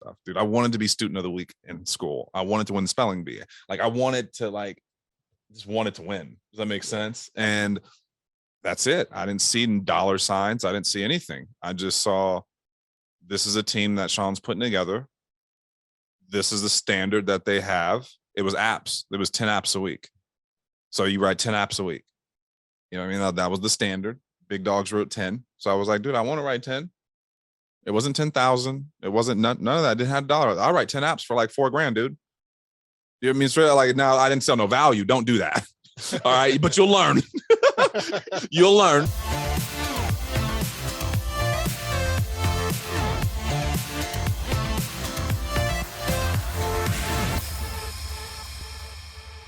stuff, dude. I wanted to be student of the week in school. I wanted to win the spelling bee. Like I wanted to just wanted to win. Does that make sense? And that's it. I didn't see dollar signs. I didn't see anything. I just saw this is a team that Sean's putting together. This is the standard that they have. It was apps. It was 10 apps a week. So you write 10 apps a week. You know what I mean? That was the standard. Big dogs wrote 10. So I was like, dude, I want to write 10. It wasn't 10,000. It wasn't none of that. I didn't have $1. I'll write 10 apps for like $4,000, dude. You know what I mean? Straight like now I didn't sell no value. Don't do that. All right. But you'll learn. You'll learn.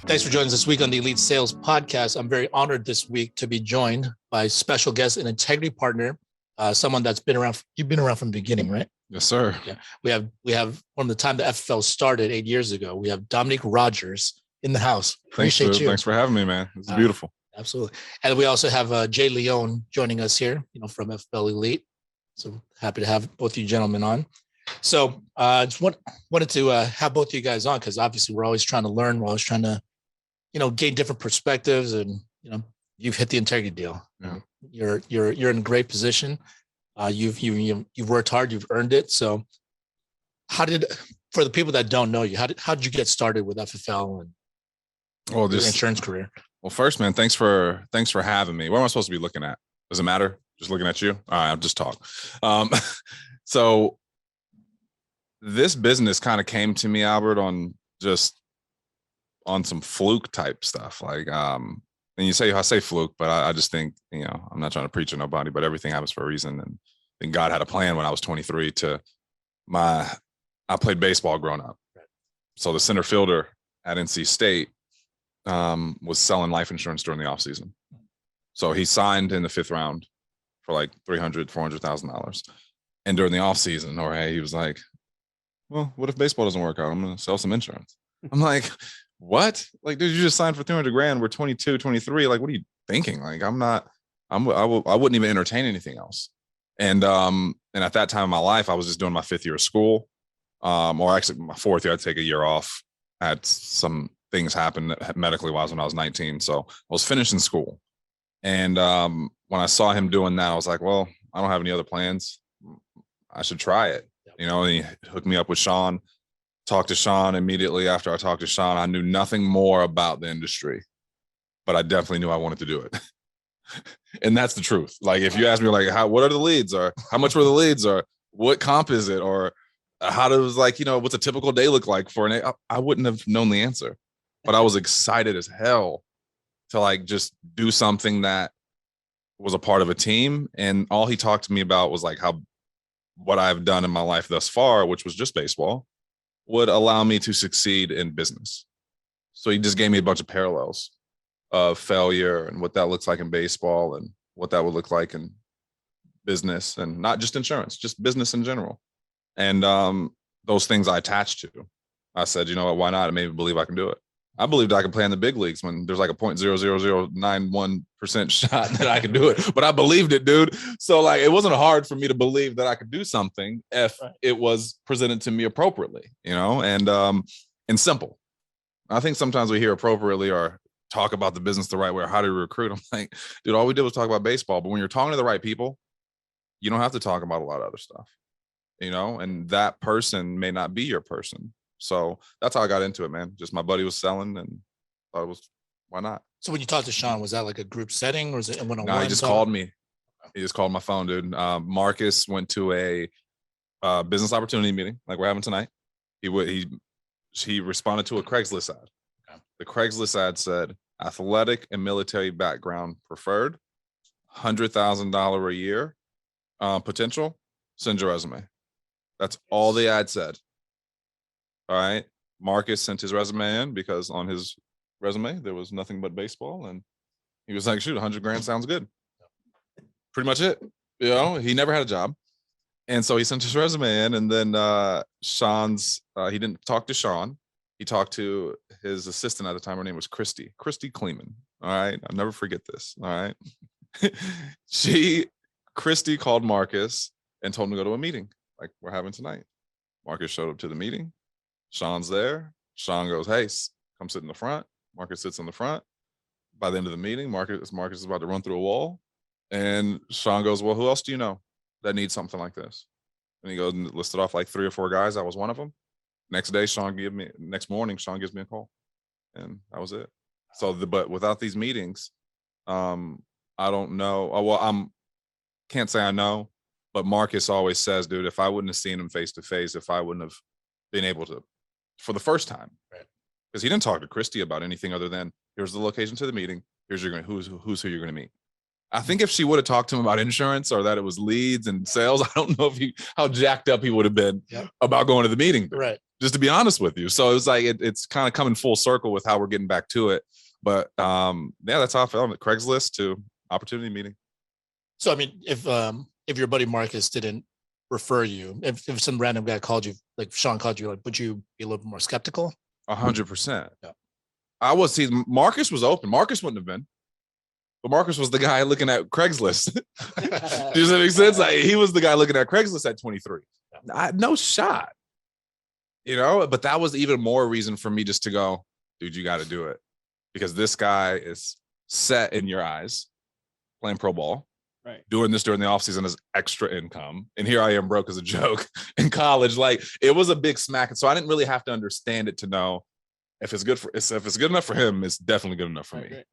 Thanks for joining us this week on the Elite Sales Podcast. I'm very honored this week to be joined by special guest and integrity partner, someone that's been around. You've been around from the beginning, right? Yes, sir. Yeah. We have from the time the FFL started 8 years ago. We have Domonique Rodgers in the house. Appreciate you. Thanks for having me, man. It's beautiful. Absolutely. And we also have Jay Leone joining us here, from FFL Elite. So happy to have both of you gentlemen on. So just wanted to have both of you guys on because obviously we're always trying to learn. We're always trying to gain different perspectives, and you've hit the integrity deal. Yeah. You're in a great position. You've worked hard, you've earned it. So for the people that don't know you, how did you get started with FFL and your insurance career? Well, first, man, thanks for having me. What am I supposed to be looking at? Does it matter? Just looking at you? All right, I'll just talk. So this business kind of came to me, Albert, on some fluke type stuff. And I say fluke, but I just think, I'm not trying to preach to nobody, but everything happens for a reason. And I think God had a plan when I was 23 I played baseball growing up. So the center fielder at NC State was selling life insurance during the off season. So he signed in the 5th round for like $300,000, $400,000. And during the off season, he was like, well, what if baseball doesn't work out? I'm going to sell some insurance. I'm like, what? Like, dude, you just signed for $300,000. We're 22, 23. Like, what are you thinking? Like, I wouldn't even entertain anything else. And at that time in my life, I was just doing my 5th year of school. Or actually my 4th year, I'd take a year off. I had some things happen medically wise when I was 19. So I was finishing school. And when I saw him doing that, I was like, well, I don't have any other plans. I should try it. And he hooked me up with Sean. Talked to Sean immediately after I talked to Sean. I knew nothing more about the industry, but I definitely knew I wanted to do it. And that's the truth. Like, if you ask me, like, what are the leads, or how much were the leads, or what comp is it, or how does, what's a typical day look like for I wouldn't have known the answer, but I was excited as hell to just do something that was a part of a team. And all he talked to me about was what I've done in my life thus far, which was just baseball, would allow me to succeed in business. So he just gave me a bunch of parallels of failure and what that looks like in baseball and what that would look like in business, and not just insurance, just business in general. And those things I attached to. I said, you know what, why not? It made me believe I can do it. I believed I could play in the big leagues when there's like a 0.00091% shot that I could do it. But I believed it, dude. So it wasn't hard for me to believe that I could do something if it was presented to me appropriately, and simple. I think sometimes we hear appropriately or talk about the business the right way, or how to recruit. I'm like, dude, all we did was talk about baseball. But when you're talking to the right people, you don't have to talk about a lot of other stuff, and that person may not be your person. So that's how I got into it, man. Just my buddy was selling and thought it was, why not? So when you talked to Sean, was that like a group setting, or was it a one-on-one? No, he just called me. He just called my phone, dude. Marcus went to a business opportunity meeting like we're having tonight. He responded to a Craigslist ad. Okay. The Craigslist ad said, athletic and military background preferred, $100,000 a year potential, send your resume. That's all the ad said. All right. Marcus sent his resume in because on his resume, there was nothing but baseball. And he was like, shoot, $100,000 sounds good. Pretty much it. He never had a job. And so he sent his resume in, and then Sean's, he didn't talk to Sean. He talked to his assistant at the time. Her name was Christy Kleeman. All right. I'll never forget this. All right. Christy called Marcus and told him to go to a meeting like we're having tonight. Marcus showed up to the meeting. Sean's there. Sean goes, hey, come sit in the front. Marcus sits in the front. By the end of the meeting, Marcus is about to run through a wall. And Sean goes, well, who else do you know that needs something like this? And he goes and listed off like 3 or 4 guys. I was one of them. Next morning, Sean gives me a call. And that was it. So, but without these meetings, I don't know. Can't say I know, but Marcus always says, dude, if I wouldn't have seen him face to face, if I wouldn't have been able to, for the first time, right? Because he didn't talk to Christy about anything other than here's the location to the meeting. Here's who's who you're going to meet. I think if she would have talked to him about insurance or that it was leads and sales, I don't know how jacked up he would have been about going to the meeting. Right. Just to be honest with you. So it was like, it's kind of coming full circle with how we're getting back to it. But yeah, that's how I felt. Craigslist to opportunity meeting. So, I mean, if your buddy Marcus didn't refer you, if some random guy called you, like Sean called you, like, would you be a little bit more skeptical? 100%. Yeah. Marcus was open. Marcus wouldn't have been. But Marcus was the guy looking at Craigslist. Does that make sense? Like, he was the guy looking at Craigslist at 23. No shot. But that was even more reason for me just to go, dude, you got to do it. Because this guy is set in your eyes, playing pro ball, right? Doing this during the offseason as extra income. And here I am broke as a joke in college. Like, it was a big smack. And so I didn't really have to understand it to know if it's good enough for him, it's definitely good enough for me.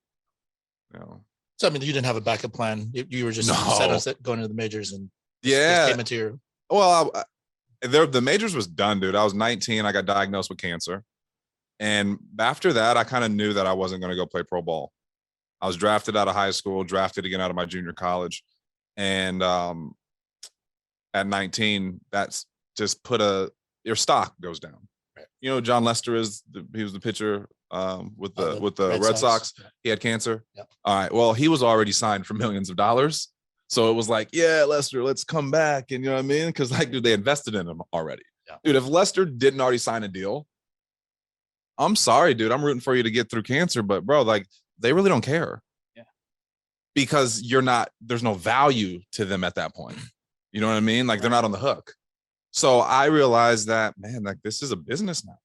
So, I mean, you didn't have a backup plan. You were just set on going to the majors and just came into your. Well, the majors was done, dude. I was 19. I got diagnosed with cancer. And after that, I kind of knew that I wasn't going to go play pro ball. I was drafted out of high school, drafted again out of my junior college. And at 19, that's just your stock goes down. Right. John Lester he was the pitcher with the Red Sox. Yeah. He had cancer. Yeah. All right. Well, he was already signed for millions of dollars. So it was like, yeah, Lester, let's come back. And you know what I mean? Because dude, they invested in him already. Yeah. Dude, if Lester didn't already sign a deal, I'm sorry, dude. I'm rooting for you to get through cancer, but bro, they really don't care. Yeah. Because there's no value to them at that point. You know what I mean? Like, they're not on the hook. So I realized that, man, this is a business now.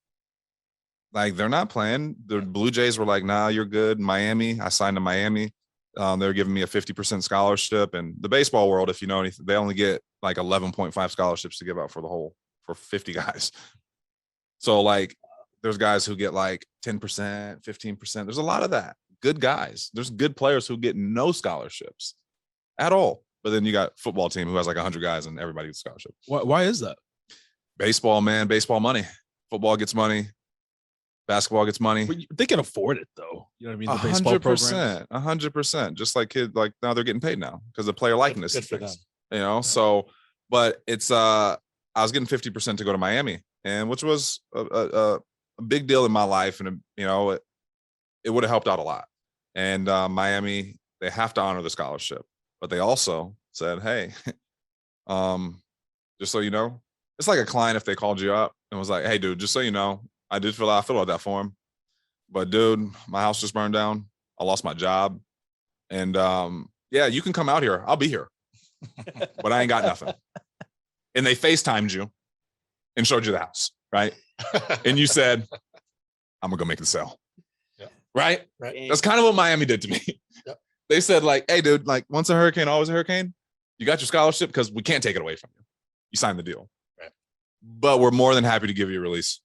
Like, they're not playing. The Blue Jays were like, nah, you're good. Miami, I signed to Miami. They're giving me a 50% scholarship. And the baseball world, if you know anything, they only get like 11.5 scholarships to give out for 50 guys. So there's guys who get like 10%, 15%. There's a lot of that. Good guys. There's good players who get no scholarships at all. But then you got football team who has like 100 guys and everybody gets scholarship. Why is that? Baseball, man. Baseball money. Football gets money. Basketball gets money. But they can afford it, though. You know what I mean? The baseball program. 100%. Just like kids, now they're getting paid now because of player likeness. Good for them. So, but it's I was getting 50% to go to Miami, and which was a big deal in my life, and it would have helped out a lot. And Miami, they have to honor the scholarship, but they also said, hey, just so you know, it's like a client if they called you up and was like, hey, dude, just so you know, I filled out that form, but dude, my house just burned down. I lost my job, and yeah, you can come out here. I'll be here, but I ain't got nothing. And they FaceTimed you and showed you the house, right? And you said, I'm gonna go make the sale. Yeah. Right. That's kind of what Miami did to me. Yep. They said hey, dude, once a hurricane, always a hurricane. You got your scholarship because we can't take it away from you. You signed the deal. Right. But we're more than happy to give you a release.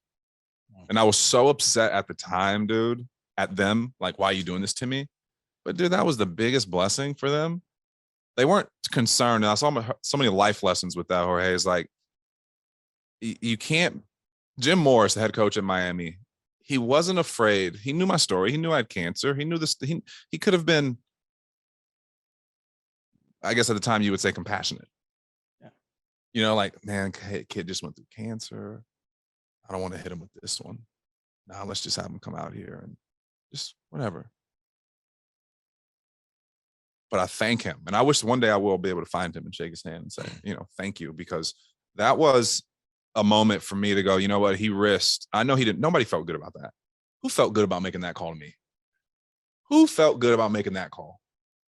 And I was so upset at the time, dude, at them, why are you doing this to me? But dude, that was the biggest blessing for them. They weren't concerned. And I saw so many life lessons with that, Jorge. Is you can't. Jim Morris, the head coach at Miami, he wasn't afraid. He knew my story. He knew I had cancer. He knew this. He could have been, I guess at the time you would say, compassionate. Yeah. Man, kid just went through cancer. I don't want to hit him with this one. Now let's just have him come out here and just whatever. But I thank him. And I wish one day I will be able to find him and shake his hand and say, thank you, because that was a moment for me to go, you know what, he risked. I know he didn't. Nobody felt good about that. Who felt good about making that call to me? Who felt good about making that call?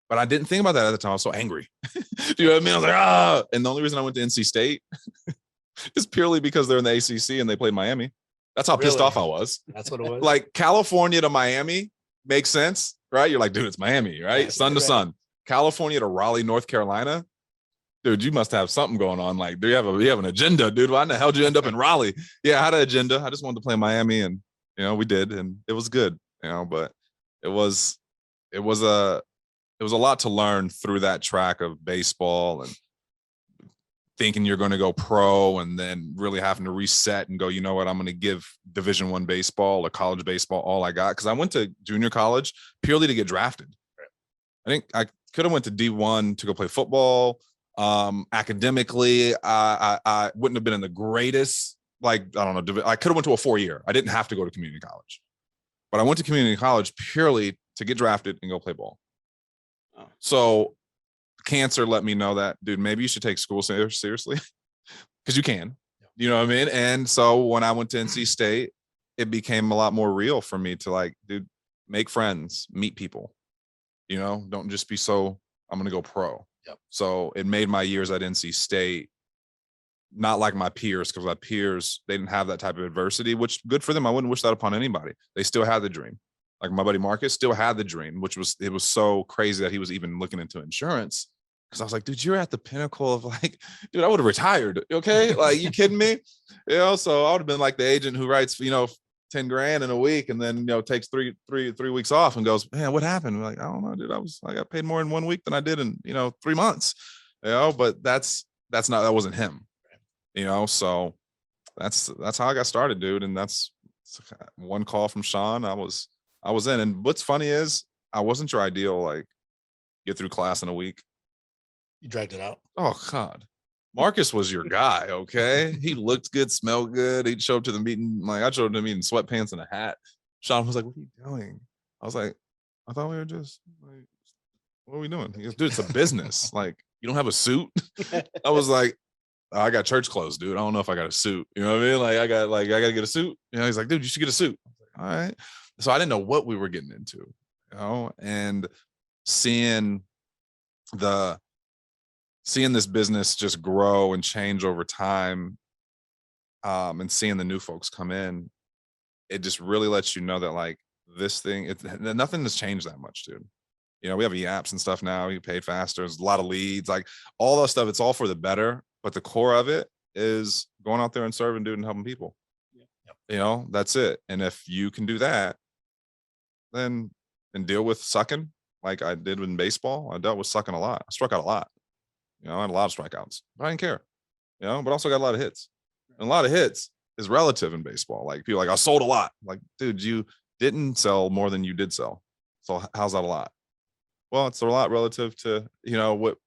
But I didn't think about that at the time. I was so angry. Do you know what I mean? I was like, ah. And the only reason I went to NC State It's purely because they're in the ACC and they played Miami. That's how pissed Really? off I was. That's what it was. Like California to Miami makes sense, right? You're like, dude, it's Miami, right? Yeah, Sun to right. sun. California to Raleigh, North Carolina. Dude, you must have something going on. Like, do you have an agenda, dude? Why in the hell did you end up in Raleigh? Yeah, I had an agenda. I just wanted to play Miami, and we did, and it was good, but it was a lot to learn through that track of baseball and thinking you're going to go pro and then really having to reset and go, you know what, I'm going to give Division I baseball or college baseball all I got. Because I went to junior college purely to get drafted. I think I could have went to D1 to go play football. Academically, I wouldn't have been in the greatest, like, I don't know, I could have went to a 4-year. I didn't have to go to community college. But I went to community college purely to get drafted and go play ball. Oh. So cancer let me know that, dude, maybe you should take school seriously because you can, you know what I mean? And so when I went to NC State, it became a lot more real for me to like, dude, make friends, meet people, don't just be so, I'm going to go pro. Yep. So it made my years at NC State not like my peers, because my peers, they didn't have that type of adversity, which good for them. I wouldn't wish that upon anybody. They still had the dream. Like my buddy Marcus still had the dream, it was so crazy that he was even looking into insurance. Because I was like, dude, you're at the pinnacle of like, dude, I would have retired. Okay. Like, you kidding me? So I would have been like the agent who writes, $10,000 in a week and then, takes three weeks off and goes, man, what happened? Like, I don't know, dude. I got paid more in 1 week than I did in, 3 months, but that wasn't him, so that's how I got started, dude. And that's one call from Sean. I was in. And what's funny is I wasn't your ideal, like, get through class in a week. You dragged it out. Oh God. Marcus was your guy. Okay. He looked good, smelled good. He'd show up to the meeting. Like, I showed up to the meeting in sweatpants and a hat. Sean was like, what are you doing? I was like, I thought we were just like, what are we doing? He goes, dude, it's a business. Like, you don't have a suit. I was like, oh, I got church clothes, dude. I don't know if I got a suit. You know what I mean? Like, I got to get a suit. He's like, dude, you should get a suit. Like, all right. So I didn't know what we were getting into, and seeing this business just grow and change over time, and seeing the new folks come in, it just really lets you know that, like, this thing, nothing has changed that much, dude. We have e-apps and stuff now. You pay faster. There's a lot of leads, like all that stuff. It's all for the better, but the core of it is going out there and serving, dude, and helping people. Yeah. That's it. And if you can do that, then and deal with sucking like I did in baseball. I dealt with sucking a lot. I struck out a lot. I had a lot of strikeouts, but I didn't care, but also got a lot of hits. And a lot of hits is relative in baseball. Like, people like, I sold a lot. Like, dude, you didn't sell more than you did sell. So how's that a lot? Well, it's a lot relative to, what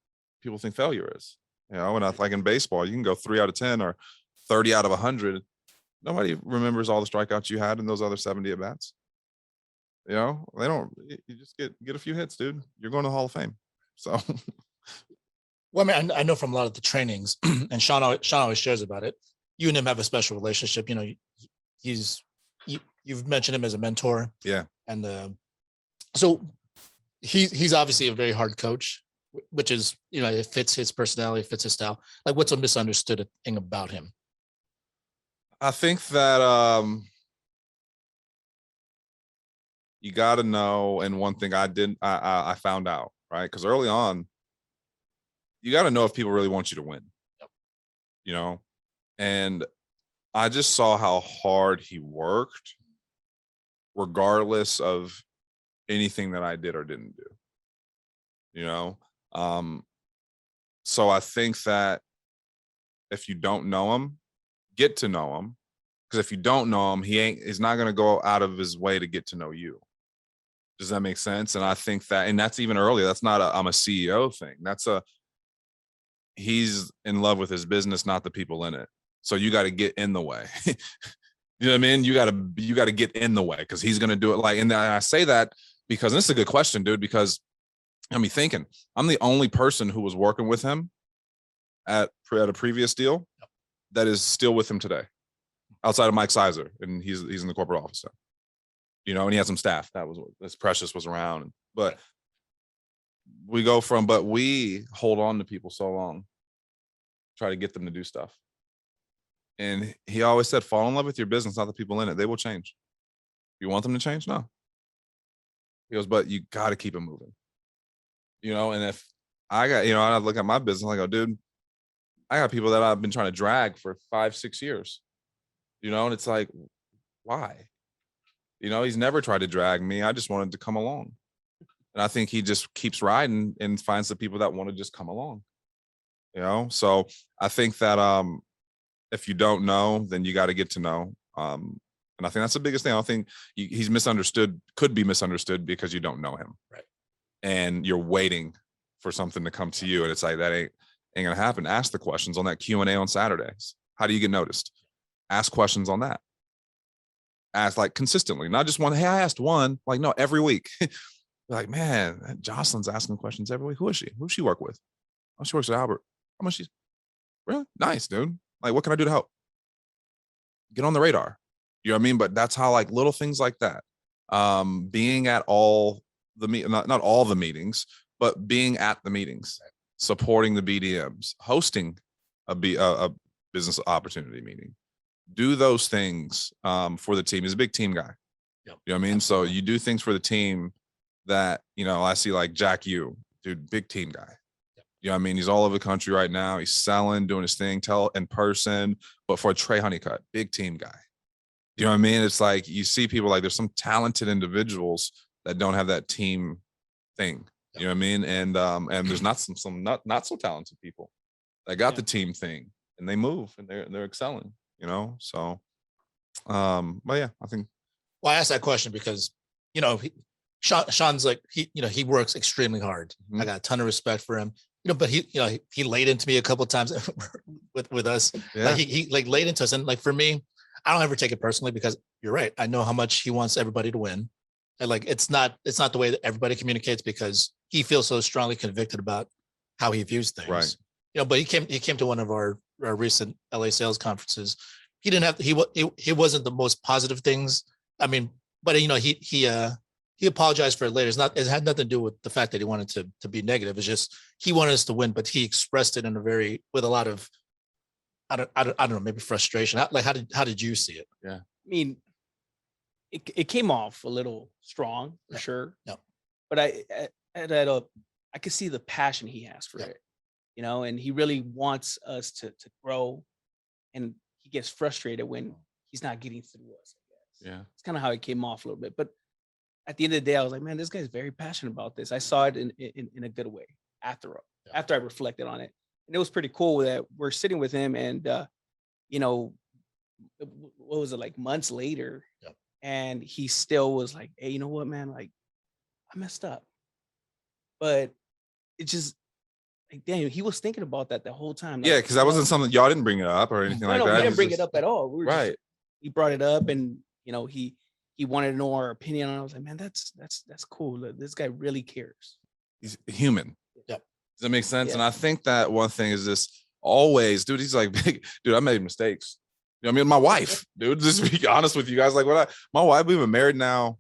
people think failure is. And like in baseball, you can go 3 out of 10 or 30 out of 100. Nobody remembers all the strikeouts you had in those other 70 at bats. They don't, you just get a few hits, dude. You're going to the Hall of Fame. So. Well, I mean, I know from a lot of the trainings, and Sean always shares about it. You and him have a special relationship. You've mentioned him as a mentor. Yeah. And so he's obviously a very hard coach, which is, it fits his personality, it fits his style. Like, what's a misunderstood thing about him? I think that you got to know, and one thing I found out, right? Because early on, you got to know if people really want you to win. Yep. And I just saw how hard he worked, regardless of anything that I did or didn't do. So I think that if you don't know him, get to know him, because if you don't know him, he's not going to go out of his way to get to know you. Does that make sense? And I think that, and that's even earlier. That's not I'm a CEO thing. He's in love with his business, not the people in it. So you got to get in the way. You know what I mean? You got to get in the way, because he's going to do it. Like, and I say that because this is a good question, dude, because I'm thinking I'm the only person who was working with him at a previous deal that is still with him today, outside of Mike Sizer. And he's in the corporate office now, and he had some staff this Precious was around, but we hold on to people so long, try to get them to do stuff. And he always said, fall in love with your business, not the people in it. They will change. You want them to change? No. He goes, but you got to keep it moving. And if I got, I look at my business, I go, dude, I got people that I've been trying to drag for 5-6 years, and it's like, why? He's never tried to drag me. I just wanted to come along. And I think he just keeps riding and finds the people that want to just come along, So I think that if you don't know, then you got to get to know. And I think that's the biggest thing. I don't think he's misunderstood, could be misunderstood because you don't know him. Right. And you're waiting for something to come to you. And it's like, that ain't gonna happen. Ask the questions on that Q&A on Saturdays. How do you get noticed? Ask questions on that. Ask like consistently, not just one. Hey, I asked one, like, no, every week. Like, man, Jocelyn's asking questions every week. Who is she? Who does she work with? Oh, she works with Albert. How much she's really nice, dude. Like, what can I do to help? Get on the radar. You know what I mean? But that's how, like, little things like that. Being at all the not all the meetings, but being at the meetings, supporting the BDMs, hosting a business opportunity meeting. Do those things for the team. He's a big team guy. Yep. You know what I mean? Absolutely. So you do things for the team that, I see like Jack Yu, dude, big team guy. Yep. You know what I mean? He's all over the country right now. He's selling, doing his thing, in person. But for Trey Honeycutt, big team guy. You know what I mean? It's like you see people like there's some talented individuals that don't have that team thing. You know what I mean? And there's not some not so talented people that got the team thing and they move and they're excelling, So but yeah, I think. Well, I asked that question because, Sean's like, he works extremely hard. Mm-hmm. I got a ton of respect for him, but he laid into me a couple of times with us. Yeah. Like he laid into us. And like, for me, I don't ever take it personally because you're right. I know how much he wants everybody to win. And like, it's not the way that everybody communicates because he feels so strongly convicted about how he views things. Right. But he came to one of our recent LA sales conferences. He didn't have, he wasn't the most positive things. I mean, but he apologized for it later. It had nothing to do with the fact that he wanted to be negative. It's just, he wanted us to win, but he expressed it with a lot of, I don't know, maybe frustration. Like, how did you see it? Yeah. I mean, it came off a little strong for sure. No. But I could see the passion he has for it, and he really wants us to grow, and he gets frustrated when he's not getting through us, I guess. Yeah. It's kind of how it came off a little bit. But at the end of the day, I was like, man, this guy's very passionate about this. I saw it in a good way after I reflected on it. And it was pretty cool that we're sitting with him and, what was it, like months later? Yep. And he still was like, hey, you know what, man? Like, I messed up. But it just, like, damn, he was thinking about that the whole time. Yeah, because that wasn't something, y'all didn't bring it up or anything like that. We didn't bring it up at all. We were right. He brought it up and, he wanted to know our opinion. And I was like, man, that's cool. This guy really cares. He's human. Yep. Does that make sense? Yeah. And I think that one thing is this always, dude, he's like, big, dude, I made mistakes. I mean, my wife, dude, just to be honest with you guys, like my wife, we've been married now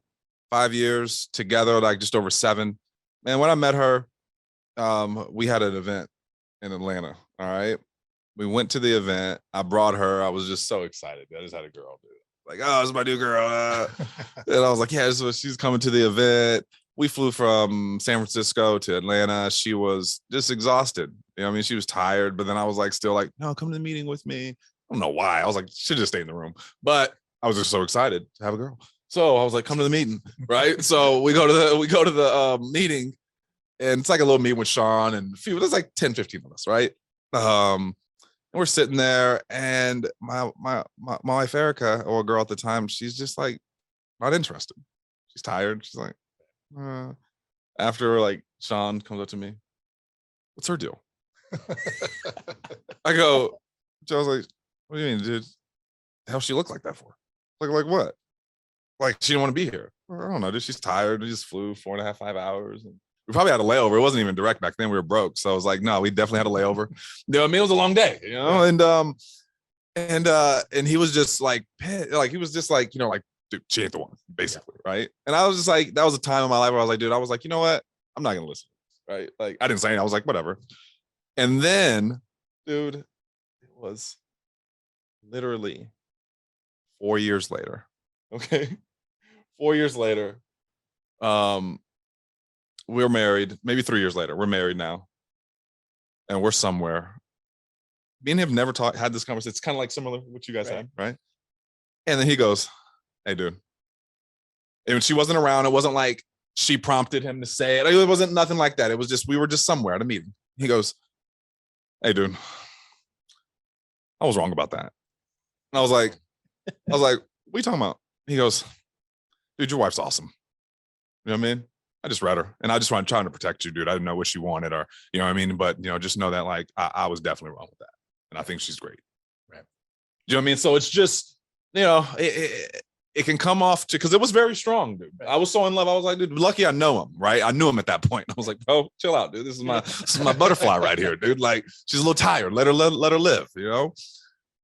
5 years together, like just over 7. Man, when I met her, we had an event in Atlanta. All right. We went to the event. I brought her. I was just so excited. I just had a girl, dude. Like, oh, it's my new girl. And I was like, yeah, so she's coming to the event. We flew from San Francisco to Atlanta. She was just exhausted. I mean, she was tired, but then I was like, still like, no, come to the meeting with me. I don't know why. I was like, should just stay in the room. But I was just so excited to have a girl. So I was like, come to the meeting, right? So we go to the meeting, and it's like a little meeting with Sean and a few. There's like 10, 15 of us, right? And we're sitting there, and my wife Erica, or a girl at the time, she's just like not interested. She's tired. She's like, after like Sean comes up to me, what's her deal? I go, I was like, what do you mean, dude? The hell she look like that for? Like what? Like she didn't want to be here. I don't know, dude. She's tired. We just flew 4.5, 5 hours. And we probably had a layover. It wasn't even direct back then. We were broke. So I was like, no, we definitely had a layover. I mean, it was a long day, and he was just like he was just like, like, dude, she ain't the one, basically, right? And I was just like, that was a time in my life where I was like, dude, I was like, you know what? I'm not gonna listen, right? Like, I didn't say anything. I was like, whatever. And then, dude, it was literally 4 years later. Okay. 4 years later. We're married, maybe 3 years later. We're married now. And we're somewhere. Me and him never had this conversation. It's kind of like similar to what you guys had, right? And then he goes, hey, dude. And she wasn't around. It wasn't like she prompted him to say it. It wasn't nothing like that. It was just, we were just somewhere at a meeting. He goes, hey, dude, I was wrong about that. And I was like, what are you talking about? He goes, dude, your wife's awesome. You know what I mean? I just read her and I just trying to protect you, dude. I didn't know what she wanted or, you know what I mean? But, you know, just know that like, I was definitely wrong with that. And I think she's great. Right. You know what I mean? So it's just, you know, it can come off to, because it was very strong, dude. I was so in love. I was like, dude, lucky I know him, right? I knew him at that point. I was like, bro, chill out, dude. This is my butterfly right here, dude. Like, she's a little tired. Let her live, you know?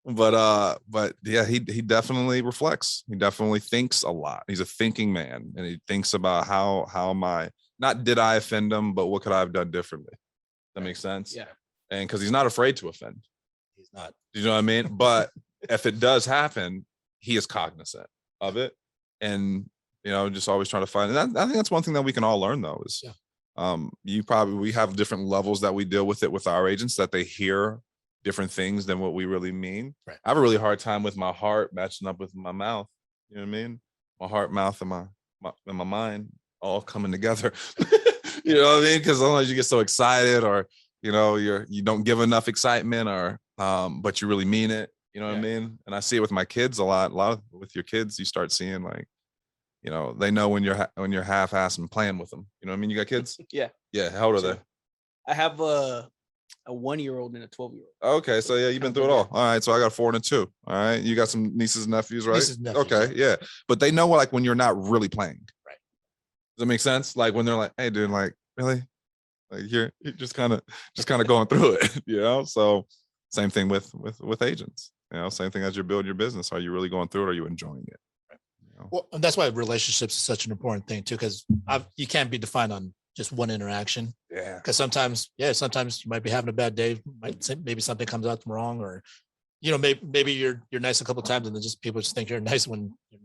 But yeah, he definitely reflects. He definitely thinks a lot. He's a thinking man, and he thinks about how not did I offend him, but what could I have done differently? That makes sense. Yeah. And because he's not afraid to offend. He's not. You know what I mean? But if it does happen, he is cognizant of it, and you know, just always trying to find. And I think that's one thing that we can all learn, though, is we have different levels that we deal with it with our agents, that they hear different things than what we really mean. Right. I have a really hard time with my heart matching up with my mouth. You know what I mean? My heart, mouth, and my mind all coming together. You know what I mean? Because otherwise you get so excited, or you know, you don't give enough excitement, or but you really mean it. You know what I mean? And I see it with my kids a lot of with your kids. You start seeing like, you know, they know when you're half-assed and playing with them. You know what I mean? You got kids? Yeah. Yeah. How old are they? I have a 1-year-old and a 12-year-old. Okay, so yeah, you've been through it all. All right, so I got a 4 and a 2. All right, you got some nieces and nephews, right? Nieces and nephews, okay, yeah, but they know like when you're not really playing. Right. Does that make sense? Like when they're like, "Hey, dude, like really, like you're just kind of going through it," you know. So same thing with agents. You know, same thing as you're building your business. Are you really going through it? Or are you enjoying it? Right. You know? Well, and that's why relationships is such an important thing too, because you can't be defined on just one interaction. Yeah. Because sometimes you might be having a bad day. Maybe something comes out wrong, or you know, maybe you're nice a couple of times, and then just people just think you're nice when you're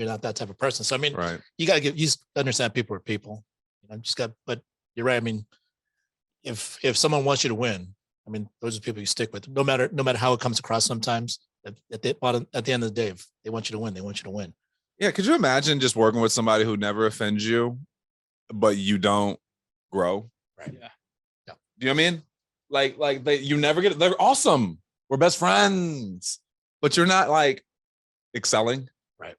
not that type of person. So I mean, right. You understand people are people. You know, but you're right. I mean, if someone wants you to win, I mean, those are people you stick with, no matter how it comes across. Sometimes at the end of the day, if they want you to win, they want you to win. Yeah. Could you imagine just working with somebody who never offends you, but you don't grow? Right. Yeah. Do you know what I mean? Like you never get it. They're awesome. We're best friends, but you're not like excelling. Right.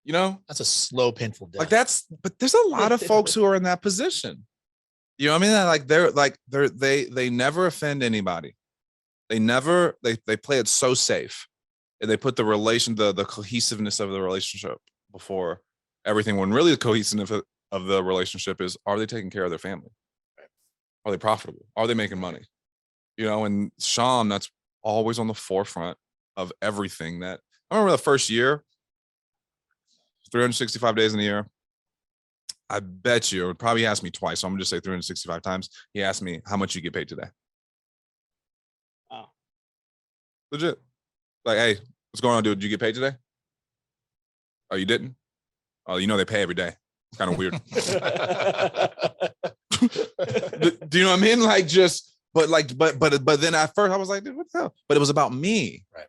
You know, that's a slow, painful death. But there's a lot of folks who are in that position. You know what I mean? They never offend anybody. They play it so safe, and they put the cohesiveness of the relationship before everything, when really the cohesiveness of the relationship is, are they taking care of their family? Right. Are they profitable? Are they making money? You know, and Sean, that's always on the forefront of everything. That I remember the first year, 365 days in a year. I bet you, it probably asked me twice. So I'm gonna just say 365 times. He asked me, how much you get paid today? Oh. Legit. Like, hey, what's going on, dude? Did you get paid today? Oh, you didn't? Oh, you know they pay every day. It's kind of weird. Do you know what I mean? Like, just, but then at first I was like, dude, what the hell? But it was about me. Right.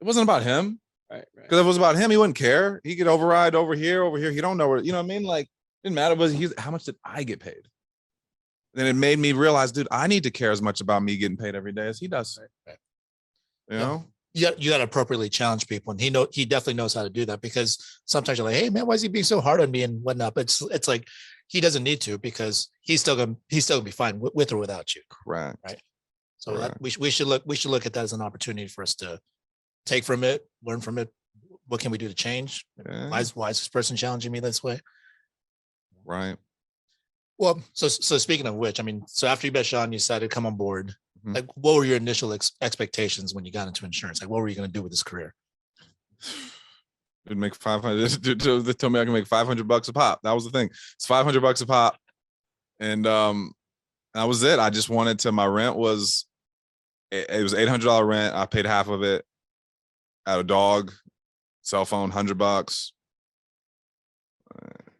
It wasn't about him. Right. Because if it was about him, he wouldn't care. He could override over here. He don't know where, you know what I mean? Like, didn't matter. How much did I get paid? Then it made me realize, dude, I need to care as much about me getting paid every day as he does. Right. You know? You got to appropriately challenge people, and he definitely knows how to do that, because sometimes you're like, hey man, why is he being so hard on me and whatnot? But it's like he doesn't need to, because he's still gonna be fine with or without you. Correct. Right. So we should look at that as an opportunity for us to take from it, learn from it. What can we do to change? Yeah. Why is this person challenging me this way? Right. Well, so speaking of which, I mean, so after you met Sean, you decided to come on board. Mm-hmm. Like, what were your initial expectations when you got into insurance? Like, what were you going to do with this career? Dude, make 500. They told me I can make $500 a pop. That was the thing. It's $500 a pop, and that was it. I just wanted to. My rent was, it was $800 rent. I paid half of it. Had a dog, cell phone, $100.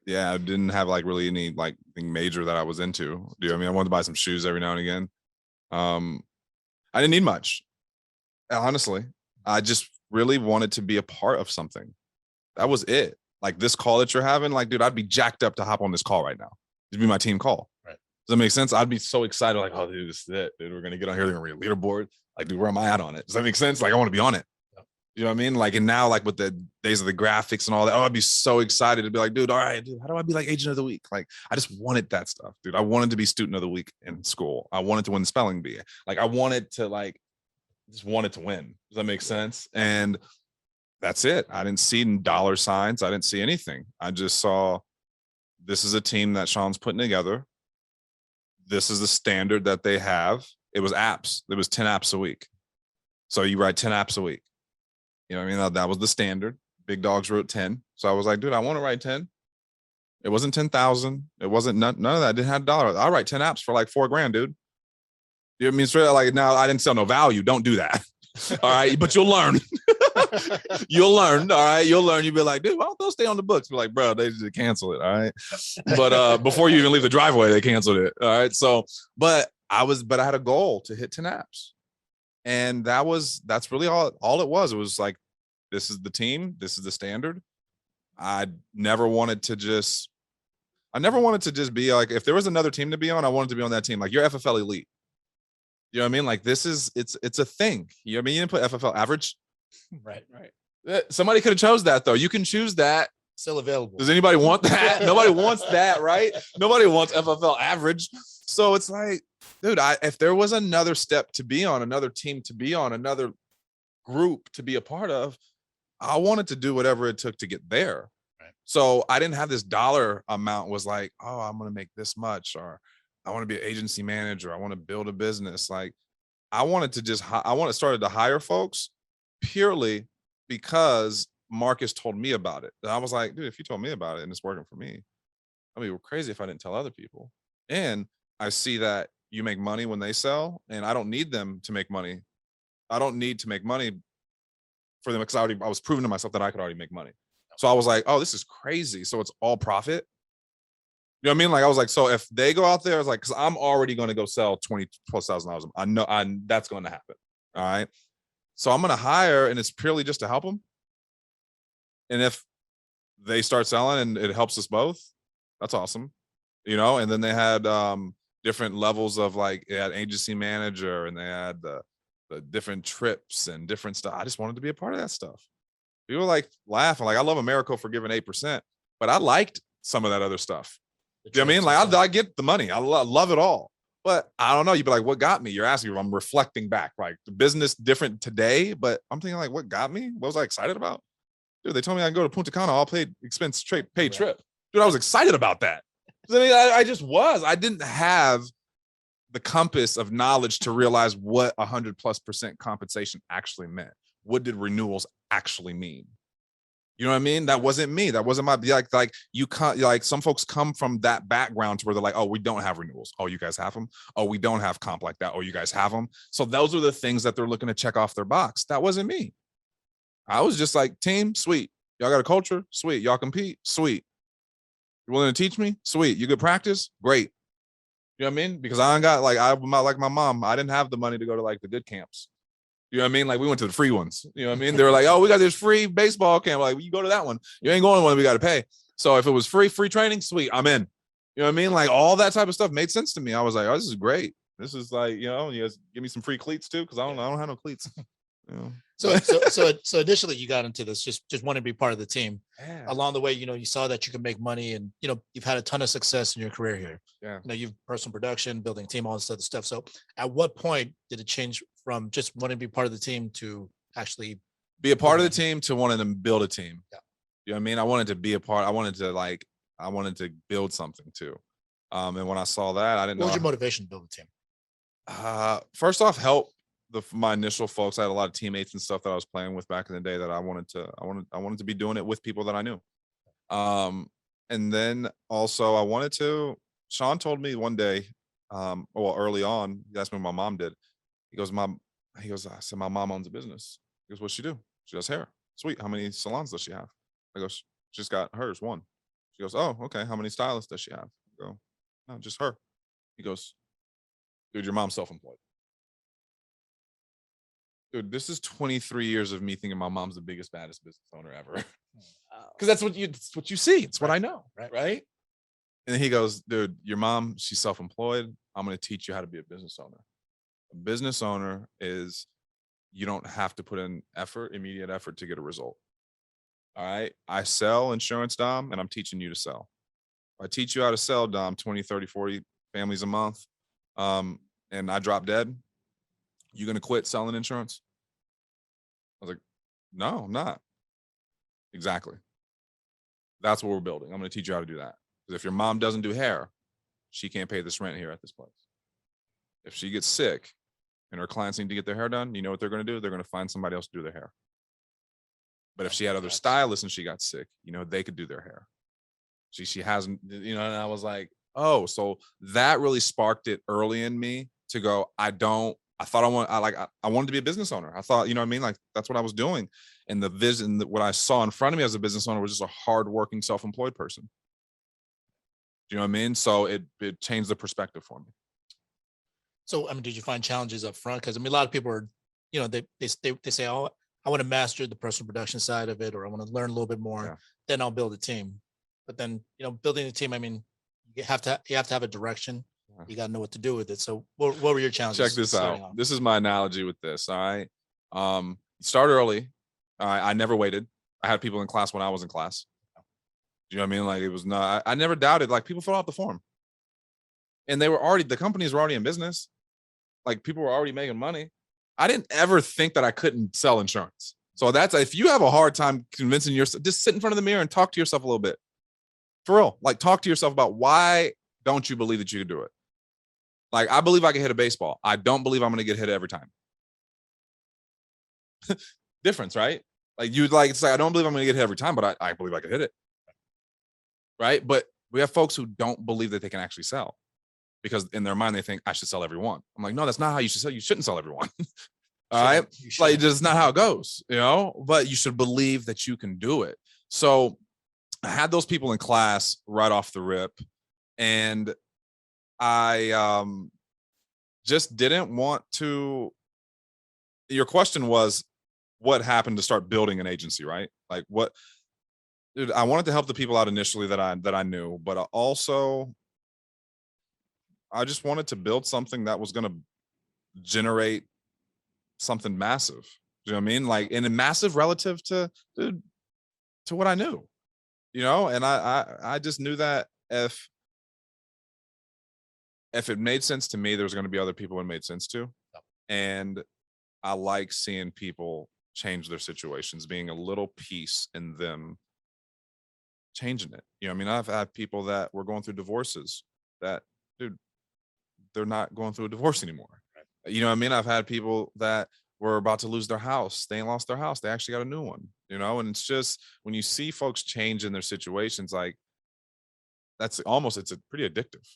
Yeah, I didn't have like really any like thing major that I was into. Do you know what I mean? I wanted to buy some shoes every now and again. I didn't need much. Honestly, I just really wanted to be a part of something. That was it. Like this call that you're having, like, dude, I'd be jacked up to hop on this call right now. It'd be my team call. Right. Does that make sense? I'd be so excited, like, oh, dude, this is it. Dude, we're gonna get on here, they're gonna read a leaderboard. Like, dude, where am I at on it? Does that make sense? Like, I want to be on it. You know what I mean? Like, and now, like with the days of the graphics and all that, oh, I'd be so excited to be like, dude, all right, dude, how do I be like agent of the week? Like, I just wanted that stuff, dude. I wanted to be student of the week in school. I wanted to win the spelling bee. Like, I wanted to like, just wanted to win. Does that make sense? And that's it. I didn't see dollar signs. I didn't see anything. I just saw this is a team that Sean's putting together. This is the standard that they have. It was apps. It was 10 apps a week. So you write 10 apps a week. You know what I mean? That was the standard. Big dogs wrote 10. So I was like, dude, I want to write 10. It wasn't 10,000. It wasn't none of that. I didn't have $1. I'll write 10 apps for like $4,000, dude. You know what I mean? Straight like now I didn't sell no value. Don't do that. All right. But you'll learn. You'll learn. All right. You'll learn. You'll be like, dude, why don't those stay on the books? Be like, bro, they just cancel it. All right. But before you even leave the driveway, they canceled it. All right. So, but I had a goal to hit 10 apps. And that's really all it was. It was like, this is the team. This is the standard. I never wanted to just be like, if there was another team to be on, I wanted to be on that team. Like you're FFL Elite. You know what I mean? Like it's a thing. You know what I mean? You didn't put FFL average. Right. Somebody could have chose that though. You can choose that. Still available. Does anybody want that? Nobody wants that, right? Nobody wants FFL average. So it's like, dude, if there was another step to be on, another team to be on, another group to be a part of, I wanted to do whatever it took to get there. Right. So I didn't have this dollar amount was like, oh, I'm going to make this much, or I want to be an agency manager. I want to build a business. Like I started to hire folks purely because Marcus told me about it. And I was like, dude, if you told me about it and it's working for me, I mean, we're crazy if I didn't tell other people. And I see that you make money when they sell, and I don't need them to make money. I don't need to make money for them because I was proving to myself that I could already make money. So I was like, oh, this is crazy. So it's all profit. You know what I mean? Like I was like, so if they go out there, I was like, because I'm already going to go sell $20,000+. I know that's going to happen. All right. So I'm going to hire, and it's purely just to help them. And if they start selling and it helps us both, that's awesome. You know, and then they had different levels of like, they had agency manager and they had the different trips and different stuff. I just wanted to be a part of that stuff. People like laughing. Like I love America for giving 8%, but I liked some of that other stuff. You know what I mean? Like I get the money. I love it all. But I don't know. You'd be like, what got me? You're asking me. I'm reflecting back. Like the business different today, but I'm thinking like, what got me? What was I excited about? Dude, they told me I can go to Punta Cana, all paid expense paid trip. Dude, I was excited about that. I mean, I just was. I didn't have the compass of knowledge to realize what 100+% compensation actually meant. What did renewals actually mean? You know what I mean? That wasn't me. That wasn't my like you can't like some folks come from that background to where they're like, oh, we don't have renewals. Oh, you guys have them. Oh, we don't have comp like that. Oh, you guys have them. So those are the things that they're looking to check off their box. That wasn't me. I was just like, team, sweet. Y'all got a culture? Sweet. Y'all compete? Sweet. You willing to teach me? Sweet. You good practice? Great. You know what I mean? Because I ain't got like like my mom, I didn't have the money to go to like the good camps. You know what I mean? Like we went to the free ones. You know what I mean? They were like, oh, we got this free baseball camp. Like, you go to that one. You ain't going to one we got to pay. So if it was free training, sweet, I'm in. You know what I mean? Like all that type of stuff made sense to me. I was like, oh, this is great. This is like, you know, you guys give me some free cleats too, because I don't have no cleats. You know? So initially you got into this just wanting to be part of the team. Yeah. Along the way, you know, you saw that you could make money, and you know, you've had a ton of success in your career here. Yeah. You know, you've personal production, building a team, all this other stuff. So at what point did it change from just wanting to be part of the team to actually be a part of the team to wanting to build a team? Yeah. You know what I mean? I wanted to be a part. I wanted to build something too. And when I saw that, I didn't know. What was your motivation to build a team? First off, help my initial folks. I had a lot of teammates and stuff that I was playing with back in the day that I wanted to be doing it with people that I knew. And then also I wanted to, Sean told me one day, early on, he asked me what my mom did. He goes, I said, my mom owns a business. He goes, what's she do? She does hair. Sweet. How many salons does she have? I go, she's got hers, one. She goes, oh, okay. How many stylists does she have? I go, no, just her. He goes, dude, your mom's self-employed. Dude, this is 23 years of me thinking my mom's the biggest, baddest business owner ever. Because that's what you see. It's what I know. Right. And then he goes, dude, your mom, she's self-employed. I'm going to teach you how to be a business owner. A business owner is, you don't have to put in immediate effort to get a result. All right. I sell insurance, Dom, and I'm teaching you to sell. I teach you how to sell, Dom, 20, 30, 40 families a month. And I drop dead. You going to quit selling insurance? I was like, no, I'm not. Exactly. That's what we're building. I'm going to teach you how to do that. Because if your mom doesn't do hair, she can't pay this rent here at this place. If she gets sick and her clients need to get their hair done, you know what they're going to do? They're going to find somebody else to do their hair. But if she had other stylists and she got sick, you know, they could do their hair. She hasn't, you know, and I was like, oh, so that really sparked it early in me to go, I wanted to be a business owner. I thought, you know what I mean? Like, that's what I was doing. And the vision, what I saw in front of me as a business owner was just a hardworking, self-employed person. Do you know what I mean? So it changed the perspective for me. So, I mean, did you find challenges up front? Because I mean, a lot of people are, you know, they say, oh, I want to master the personal production side of it, or I want to learn a little bit more, then I'll build a team. But then, you know, building a team, I mean, you have to have a direction. You got to know what to do with it. So what were your challenges? Check this out. This is my analogy with this. All right. Start early. I never waited. I had people in class when I was in class. Do you know what I mean? Like, it was not, I never doubted, like, people fill out the form and the companies were already in business. Like, people were already making money. I didn't ever think that I couldn't sell insurance. So if you have a hard time convincing yourself, just sit in front of the mirror and talk to yourself a little bit. For real. Like, talk to yourself about, why don't you believe that you can do it? Like, I believe I can hit a baseball. I don't believe I'm going to get hit every time. Difference, right? Like, it's like, I don't believe I'm going to get hit every time, but I believe I can hit it. Right? But we have folks who don't believe that they can actually sell, because in their mind, they think, I should sell every one. I'm like, no, that's not how you should sell. You shouldn't sell everyone. All right. Like, just not how it goes, you know, but you should believe that you can do it. So I had those people in class right off the rip, and I just didn't want to. Your question was, what happened to start building an agency, right? Like, what? Dude, I wanted to help the people out initially that I knew, but also I just wanted to build something that was going to generate something massive. Do you know what I mean? Like, and a massive relative to what I knew, you know. And I just knew that if it made sense to me, there was going to be other people it made sense to. And I like seeing people change their situations, being a little piece in them changing it. You know what I mean? I've had people that were going through divorces that, dude, they're not going through a divorce anymore. You know what I mean? I've had people that were about to lose their house. They ain't lost their house. They actually got a new one, you know? And it's just, when you see folks change in their situations, like, it's pretty addictive,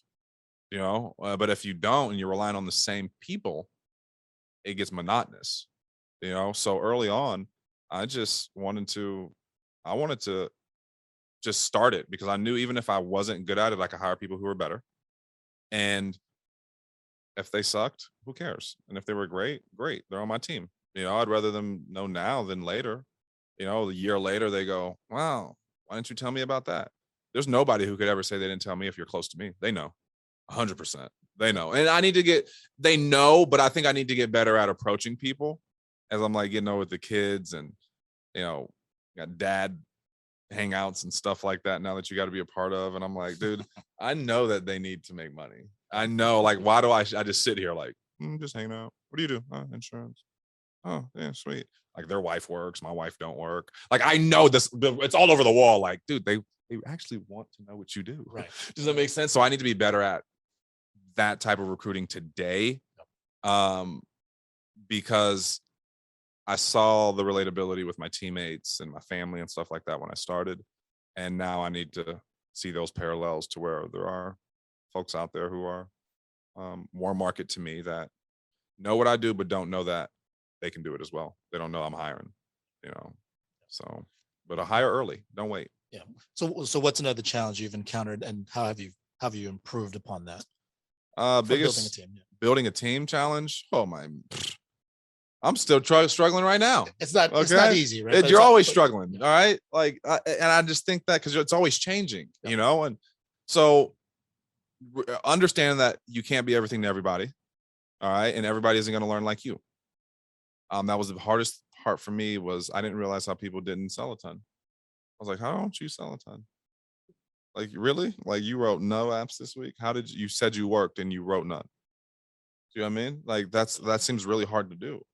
you know? But if you don't, and you're relying on the same people, it gets monotonous, you know? So early on, I wanted to just start it, because I knew even if I wasn't good at it, I could hire people who were better. And if they sucked, who cares? And if they were great, they're on my team. You know, I'd rather them know now than later. You know, a year later, they go, wow, why didn't you tell me about that? There's nobody who could ever say they didn't tell me. If you're close to me, they know 100%. They know. And they know, but I think I need to get better at approaching people as I'm like, with the kids, and, you know, got dad hangouts and stuff like that now that you got to be a part of. And I'm like, dude, I know that they need to make money. I know, like, why do I just sit here like, just hanging out? What do you do? Oh, insurance. Oh, yeah, sweet. Like, their wife works, my wife don't work. Like, I know this, it's all over the wall. Like, dude, they actually want to know what you do. Right. Does that make sense? So I need to be better at that type of recruiting today. Because I saw the relatability with my teammates and my family and stuff like that when I started. And now I need to see those parallels to where there are folks out there who are more market to me, that know what I do, but don't know that they can do it as well. They don't know I'm hiring. So, but a hire early, don't wait. Yeah. So what's another challenge you've encountered, and how have you improved upon that? Biggest Building a team. building a team challenge. Oh my, I'm still struggling right now. It's not easy, right? You're always struggling. All right. Like, and I just think that because it's always changing, and so understanding that you can't be everything to everybody. All right. And everybody isn't going to learn like you. That was the hardest part for me. Was I didn't realize how people didn't sell a ton. I was like, how don't you sell a ton? Like, really? Like, you wrote no apps this week? How did you said you worked and you wrote none? Do you know what I mean? Like, that seems really hard to do.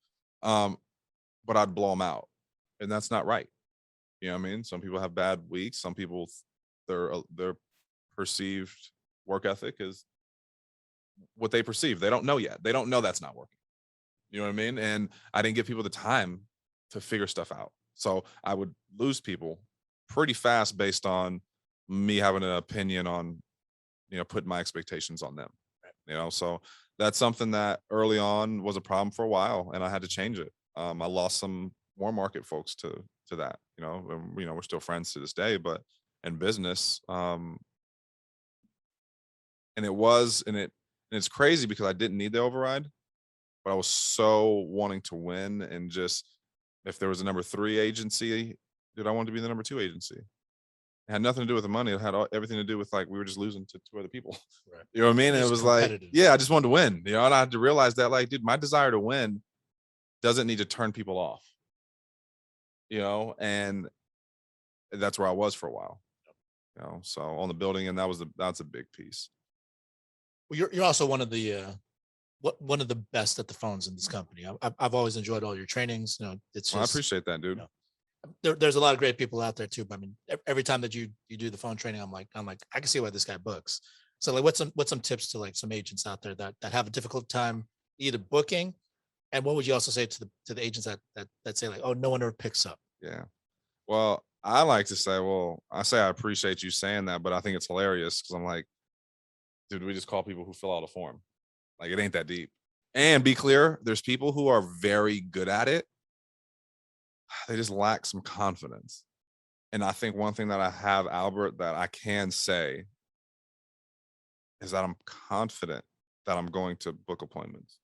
But I'd blow them out, and that's not right. You know what I mean? Some people have bad weeks. Some people, their perceived work ethic is what they perceive. They don't know yet. They don't know that's not working. You know what I mean? And I didn't give people the time to figure stuff out. So I would lose people pretty fast based on me having an opinion on, putting my expectations on them. So that's something that early on was a problem for a while, and I had to change it. I lost some more market folks to that, and, we're still friends to this day, but in business, and it's crazy because I didn't need the override, but I was so wanting to win, and just, if there was a number 3 agency, I wanted to be the number 2 agency. It had nothing to do with the money. It had everything to do with, like, we were just losing to 2 other people. Right. You know what I mean? And it was like, I just wanted to win, and I had to realize that, like, dude, my desire to win doesn't need to turn people off, and that's where I was for a while, so on the building, and that's a big piece. Well, you're also one of the best at the phones in this company. I've always enjoyed all your trainings. It's I appreciate that, dude. There's a lot of great people out there too. But I mean, every time that you do the phone training, I'm like, I can see why this guy books. So, like, what's some tips to, like, some agents out there that have a difficult time either booking, and what would you also say to the agents that say, like, oh, no one ever picks up? Yeah. Well, I like to say, I appreciate you saying that, but I think it's hilarious because I'm like, dude, we just call people who fill out a form. Like, it ain't that deep. And be clear, there's people who are very good at it. They just lack some confidence. And I think one thing that I have, Albert, that I can say is that I'm confident that I'm going to book appointments.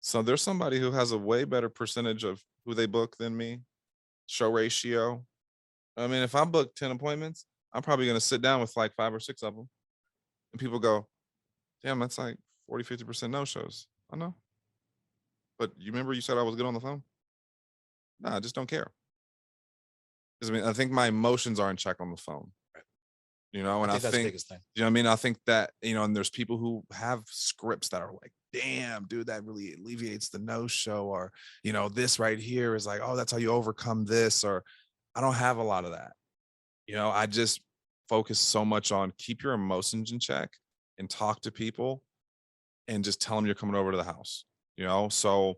So there's somebody who has a way better percentage of who they book than me, show ratio. I mean, if I book 10 appointments, I'm probably going to sit down with like 5 or 6 of them. And people go, damn, that's like 40, 50% no-shows. I know. But you remember you said I was good on the phone? No, I just don't care. Because, I mean, I think my emotions are in check on the phone. And I think that's the biggest thing. You know what I mean? I think that, and there's people who have scripts that are like, damn, dude, that really alleviates the no-show, or, this right here is like, oh, that's how you overcome this, or I don't have a lot of that. I just focus so much on keep your emotions in check and talk to people and just tell them you're coming over to the house, so,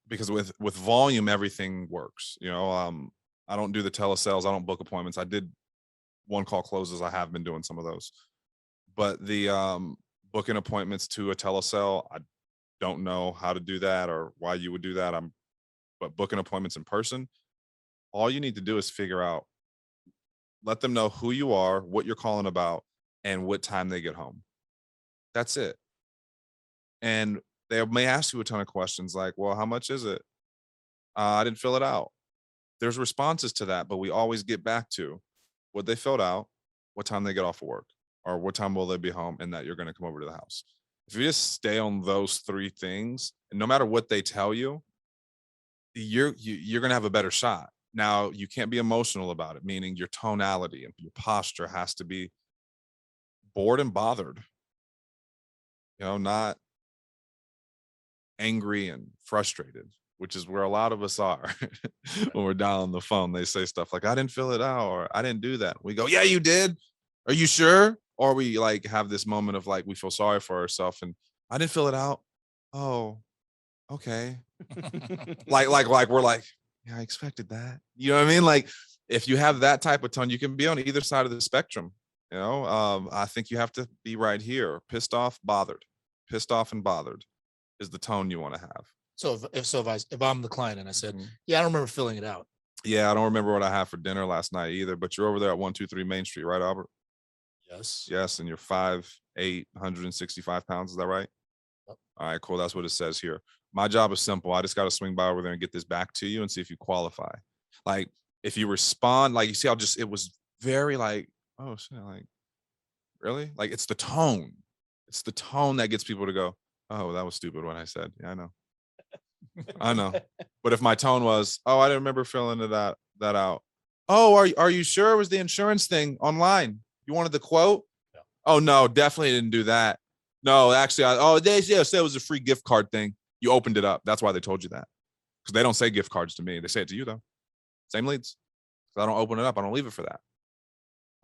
because with volume, everything works, I don't do the telesales. I don't book appointments. I did one call closes. I have been doing some of those, but the booking appointments to a telesale, I don't know how to do that or why you would do that. But booking appointments in person, all you need to do is figure out, let them know who you are, what you're calling about, and what time they get home. That's it. And they may ask you a ton of questions like, well, how much is it? I didn't fill it out. There's responses to that, but we always get back to what they filled out, what time they get off of work, or what time will they be home, and that you're going to come over to the house. If you just stay on those 3 things, and no matter what they tell you, you're going to have a better shot. Now, you can't be emotional about it, meaning your tonality and your posture has to be bored and bothered, not angry and frustrated, which is where a lot of us are when we're dialing the phone. They say stuff like, I didn't fill it out, or I didn't do that. We go, yeah, you did. Are you sure? Or we like have this moment of like, we feel sorry for ourselves and I didn't fill it out. Oh, okay. like we're like, yeah, I expected that. You know what I mean? Like, if you have that type of tone, you can be on either side of the spectrum. I think you have to be right here. Pissed off, bothered. Pissed off and bothered is the tone you want to have. So if I'm the client and I said, Mhm. yeah, I don't remember filling it out. Yeah, I don't remember what I had for dinner last night either, but you're over there at 123 Main Street, right, Albert? Yes. Yes, and you're 5'8", 165 pounds. Is that right? Yep. All right, cool. That's what it says here. My job is simple. I just got to swing by over there and get this back to you and see if you qualify. Like, if you respond, like, you see, it was very like, oh shit, like, really? Like, it's the tone. It's the tone that gets people to go, oh, that was stupid what I said. Yeah, I know. I know. But if my tone was, oh, I didn't remember filling that out. Oh, are you sure it was the insurance thing online? You wanted the quote? Yeah. Oh no, definitely didn't do that. No, actually, they said it was a free gift card thing. You opened it up. That's why they told you that. Because they don't say gift cards to me. They say it to you though. Same leads. So I don't open it up. I don't leave it for that.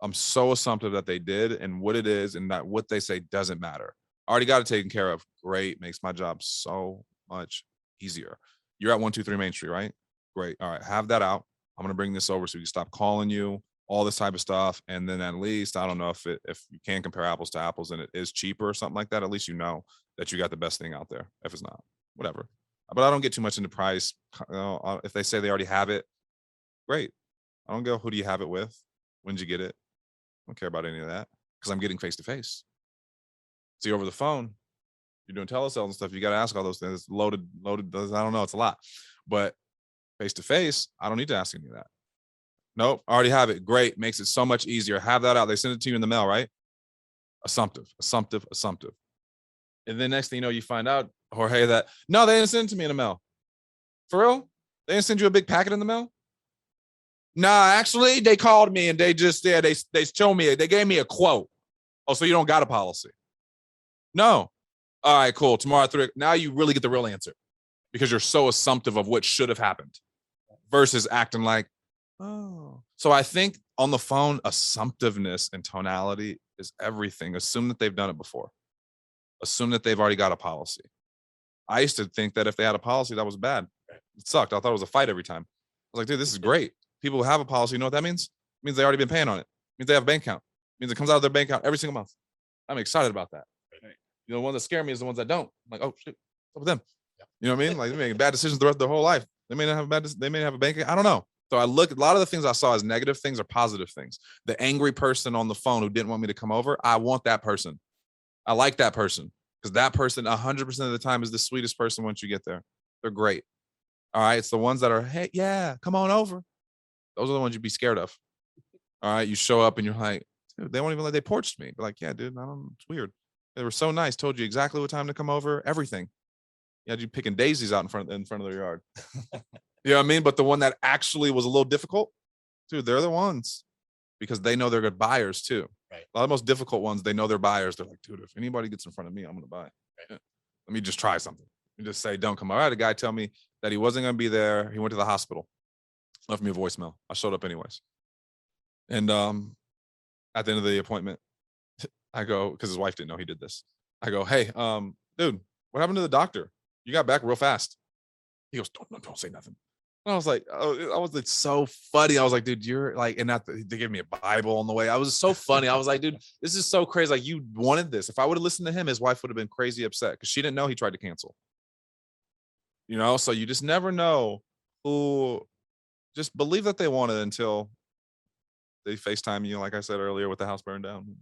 I'm so assumptive that they did and what it is and that what they say doesn't matter. I already got it taken care of. Great. Makes my job so much easier. You're at 123 Main Street, right? Great. All right. Have that out. I'm going to bring this over so we can stop calling you, all this type of stuff. And then at least, I don't know if you can compare apples to apples and it is cheaper or something like that, at least you know that you got the best thing out there. If it's not, whatever. But I don't get too much into price. If they say they already have it, great. I don't go, who do you have it with? When did you get it? I don't care about any of that because I'm getting face to face. See, over the phone, you're doing telesales and stuff. You got to ask all those things. Loaded. I don't know. It's a lot, but face to face, I don't need to ask any of that. Nope, I already have it. Great, makes it so much easier. Have that out. They send it to you in the mail, right? Assumptive. And then next thing you know, you find out, Jorge, that no, they didn't send it to me in the mail. For real? They didn't send you a big packet in the mail? Nah, actually, they called me and they just they showed me they gave me a quote. Oh, so you don't got a policy? No. All right, cool. Tomorrow at 3. Now you really get the real answer because you're so assumptive of what should have happened versus acting like, oh. So I think on the phone, assumptiveness and tonality is everything. Assume that they've done it before. Assume that they've already got a policy. I used to think that if they had a policy, that was bad. It sucked. I thought it was a fight every time. I was like, dude, this is great. People who have a policy, you know what that means? It means they already been paying on it. It means they have a bank account. It means it comes out of their bank account every single month. I'm excited about that. Right. You know, the ones that scare me is the ones that don't. I'm like, oh shit, what's up with them? Yeah. You know what I mean? Like they're making bad decisions the rest of their whole life. They may not have they may have a bank account. I don't know. So I look, a lot of the things I saw as negative things are positive things. The angry person on the phone who didn't want me to come over, I want that person. I like that person because that person 100% of the time is the sweetest person once you get there. They're great. All right. It's the ones that are, hey, yeah, come on over. Those are the ones you'd be scared of. All right. You show up and you're like, dude, they won't even let they porched me. They're like, yeah, dude, I don't, it's weird. They were so nice. Told you exactly what time to come over. Everything. You had you picking daisies out in front of their yard. You know what I mean? But the one that actually was a little difficult, dude, they're the ones because they know they're good buyers too. Right. A lot of the most difficult ones, they know they're buyers. They're like, dude, if anybody gets in front of me, I'm going to buy. Right. Yeah. Let me just try something. You just say, don't come. All right. A guy tell me that he wasn't going to be there. He went to the hospital, left me a voicemail. I showed up anyways. And at the end of the appointment, I go, because his wife didn't know he did this. I go, hey, dude, what happened to the doctor? You got back real fast. He goes, don't say nothing. And I was like, it's so funny. I was like, dude, you're like, and they gave me a Bible on the way. I was so funny. I was like, dude, this is so crazy. Like you wanted this. If I would have listened to him, his wife would have been crazy upset because she didn't know he tried to cancel. You know, so you just never know who. Just believe that they want it until they FaceTime you, like I said earlier, with the house burned down.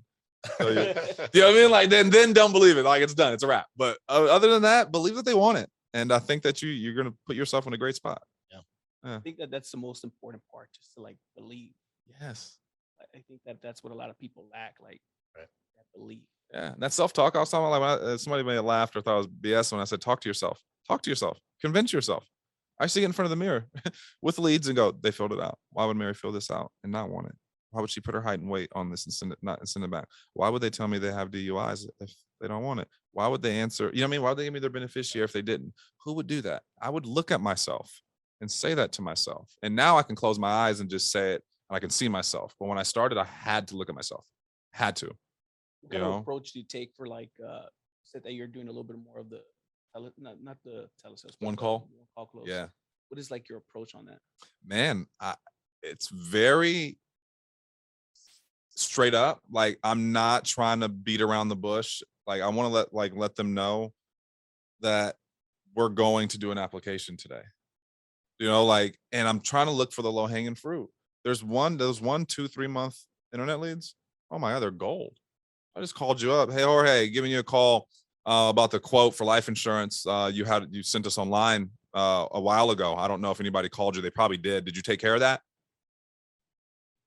You know what I mean? Like then don't believe it. Like it's done. It's a wrap. But other than that, believe that they want it. And I think that you're going to put yourself in a great spot. I think that's the most important part, just to like believe. Yes. I think that's what a lot of people lack, like that belief. Yeah, and that self-talk I was talking about, like somebody may have laughed or thought it was BS when I said, talk to yourself, convince yourself. I used to get in front of the mirror with leads and go, they filled it out. Why would Mary fill this out and not want it? Why would she put her height and weight on this and send it back? Why would they tell me they have DUIs if they don't want it? Why would they answer? You know what I mean? Why would they give me their beneficiary if they didn't? Who would do that? I would look at myself and say that to myself. And now I can close my eyes and just say it and I can see myself. But when I started, I had to look at myself. Had to. What kind of approach do you take for like said that you're doing a little bit more of the not the telesales, one call close. Yeah. What is like your approach on that? Man, it's very straight up. Like I'm not trying to beat around the bush. Like I want to let them know that we're going to do an application today. You know, like, and I'm trying to look for the low hanging fruit. Those 2, 3 month internet leads. Oh my God, they're gold. I just called you up. Hey, Jorge, giving you a call about the quote for life insurance. You sent us online a while ago. I don't know if anybody called you. They probably did. Did you take care of that?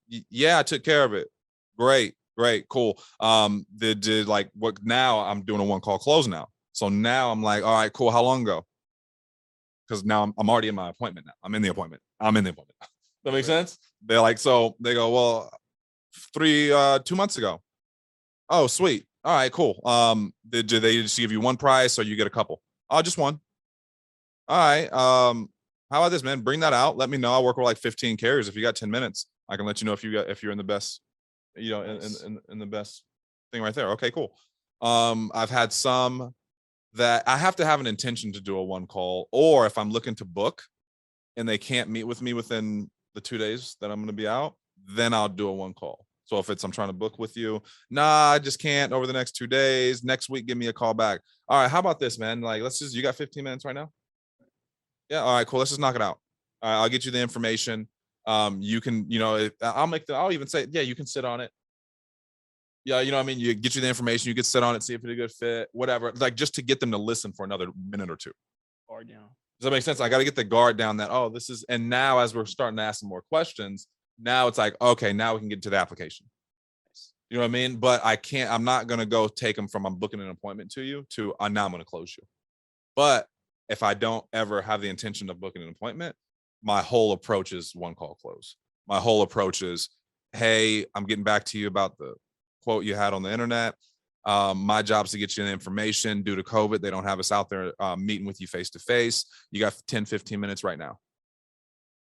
Yeah, I took care of it. Great, cool. Did like what? Now I'm doing a 1-call close now. So now I'm like, all right, cool. How long ago? Because now I'm already in my appointment now. I'm in the appointment. That makes sense? They're like, so they go, well, 2 months ago. Oh, sweet. All right, cool. Did they just give you one price or you get a couple? Oh, just one. All right. How about this, man? Bring that out. Let me know. I work with like 15 carriers. If you got 10 minutes, I can let you know if you're in the best, you know, in the best thing right there. Okay, cool. I've had some that I have to have an intention to do a 1-call, or if I'm looking to book and they can't meet with me within the 2 days that I'm going to be out, then I'll do a 1-call. So if I'm trying to book with you, nah, I just can't over the next 2 days. Next week, give me a call back. All right, how about this, man? Like, you got 15 minutes right now? Yeah, all right, cool. Let's just knock it out. All right, I'll get you the information. You can, you know, I'll even say, yeah, you can sit on it. Yeah, you know what I mean? You get you the information, you can sit on it, see if it's a good fit, whatever. Like, just to get them to listen for another minute or two. Guard down. Does that make sense? I got to get the guard down that, oh, this is, and now as we're starting to ask some more questions, now it's like, okay, now we can get to the application. You know what I mean? But I'm not going to go take them from I'm booking an appointment to you to now I'm going to close you. But if I don't ever have the intention of booking an appointment, my whole approach is 1-call close. My whole approach is, hey, I'm getting back to you about the quote you had on the internet. My job is to get you the information. Due to COVID, they don't have us out there meeting with you face to face. You got 10, 15 minutes right now.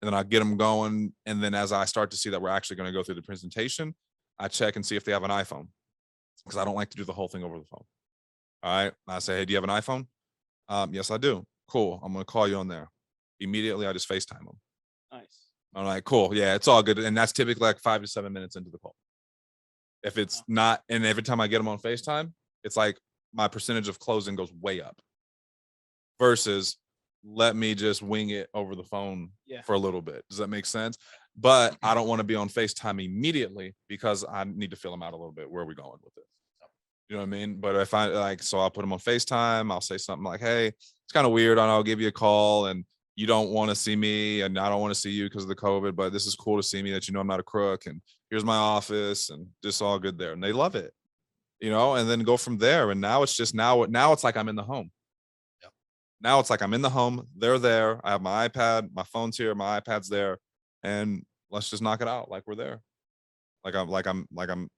And then I get them going. And then as I start to see that we're actually going to go through the presentation, I check and see if they have an iPhone, because I don't like to do the whole thing over the phone. All right. I say, hey, do you have an iPhone? Yes, I do. Cool. I'm going to call you on there. Immediately, I just FaceTime them. Nice. I'm like, cool. Yeah, it's all good. And that's typically like 5 to 7 minutes into the call. If it's not, and every time I get them on FaceTime, it's like my percentage of closing goes way up versus let me just wing it over the phone for a little bit. Does that make sense? But I don't want to be on FaceTime immediately because I need to feel them out a little bit. Where are we going with it? You know what I mean? But if I like, so I'll put them on FaceTime. I'll say something like, hey, it's kind of weird. I'll give you a call and you don't want to see me and I don't want to see you because of the COVID, but this is cool to see me that you know I'm not a crook and here's my office and just all good there. And they love it, you know, and then go from there. And now it's just now it's like I'm in the home. Yep. Now it's like I'm in the home. They're there. I have my iPad, my phone's here, my iPad's there, and let's just knock it out like we're there. Like I'm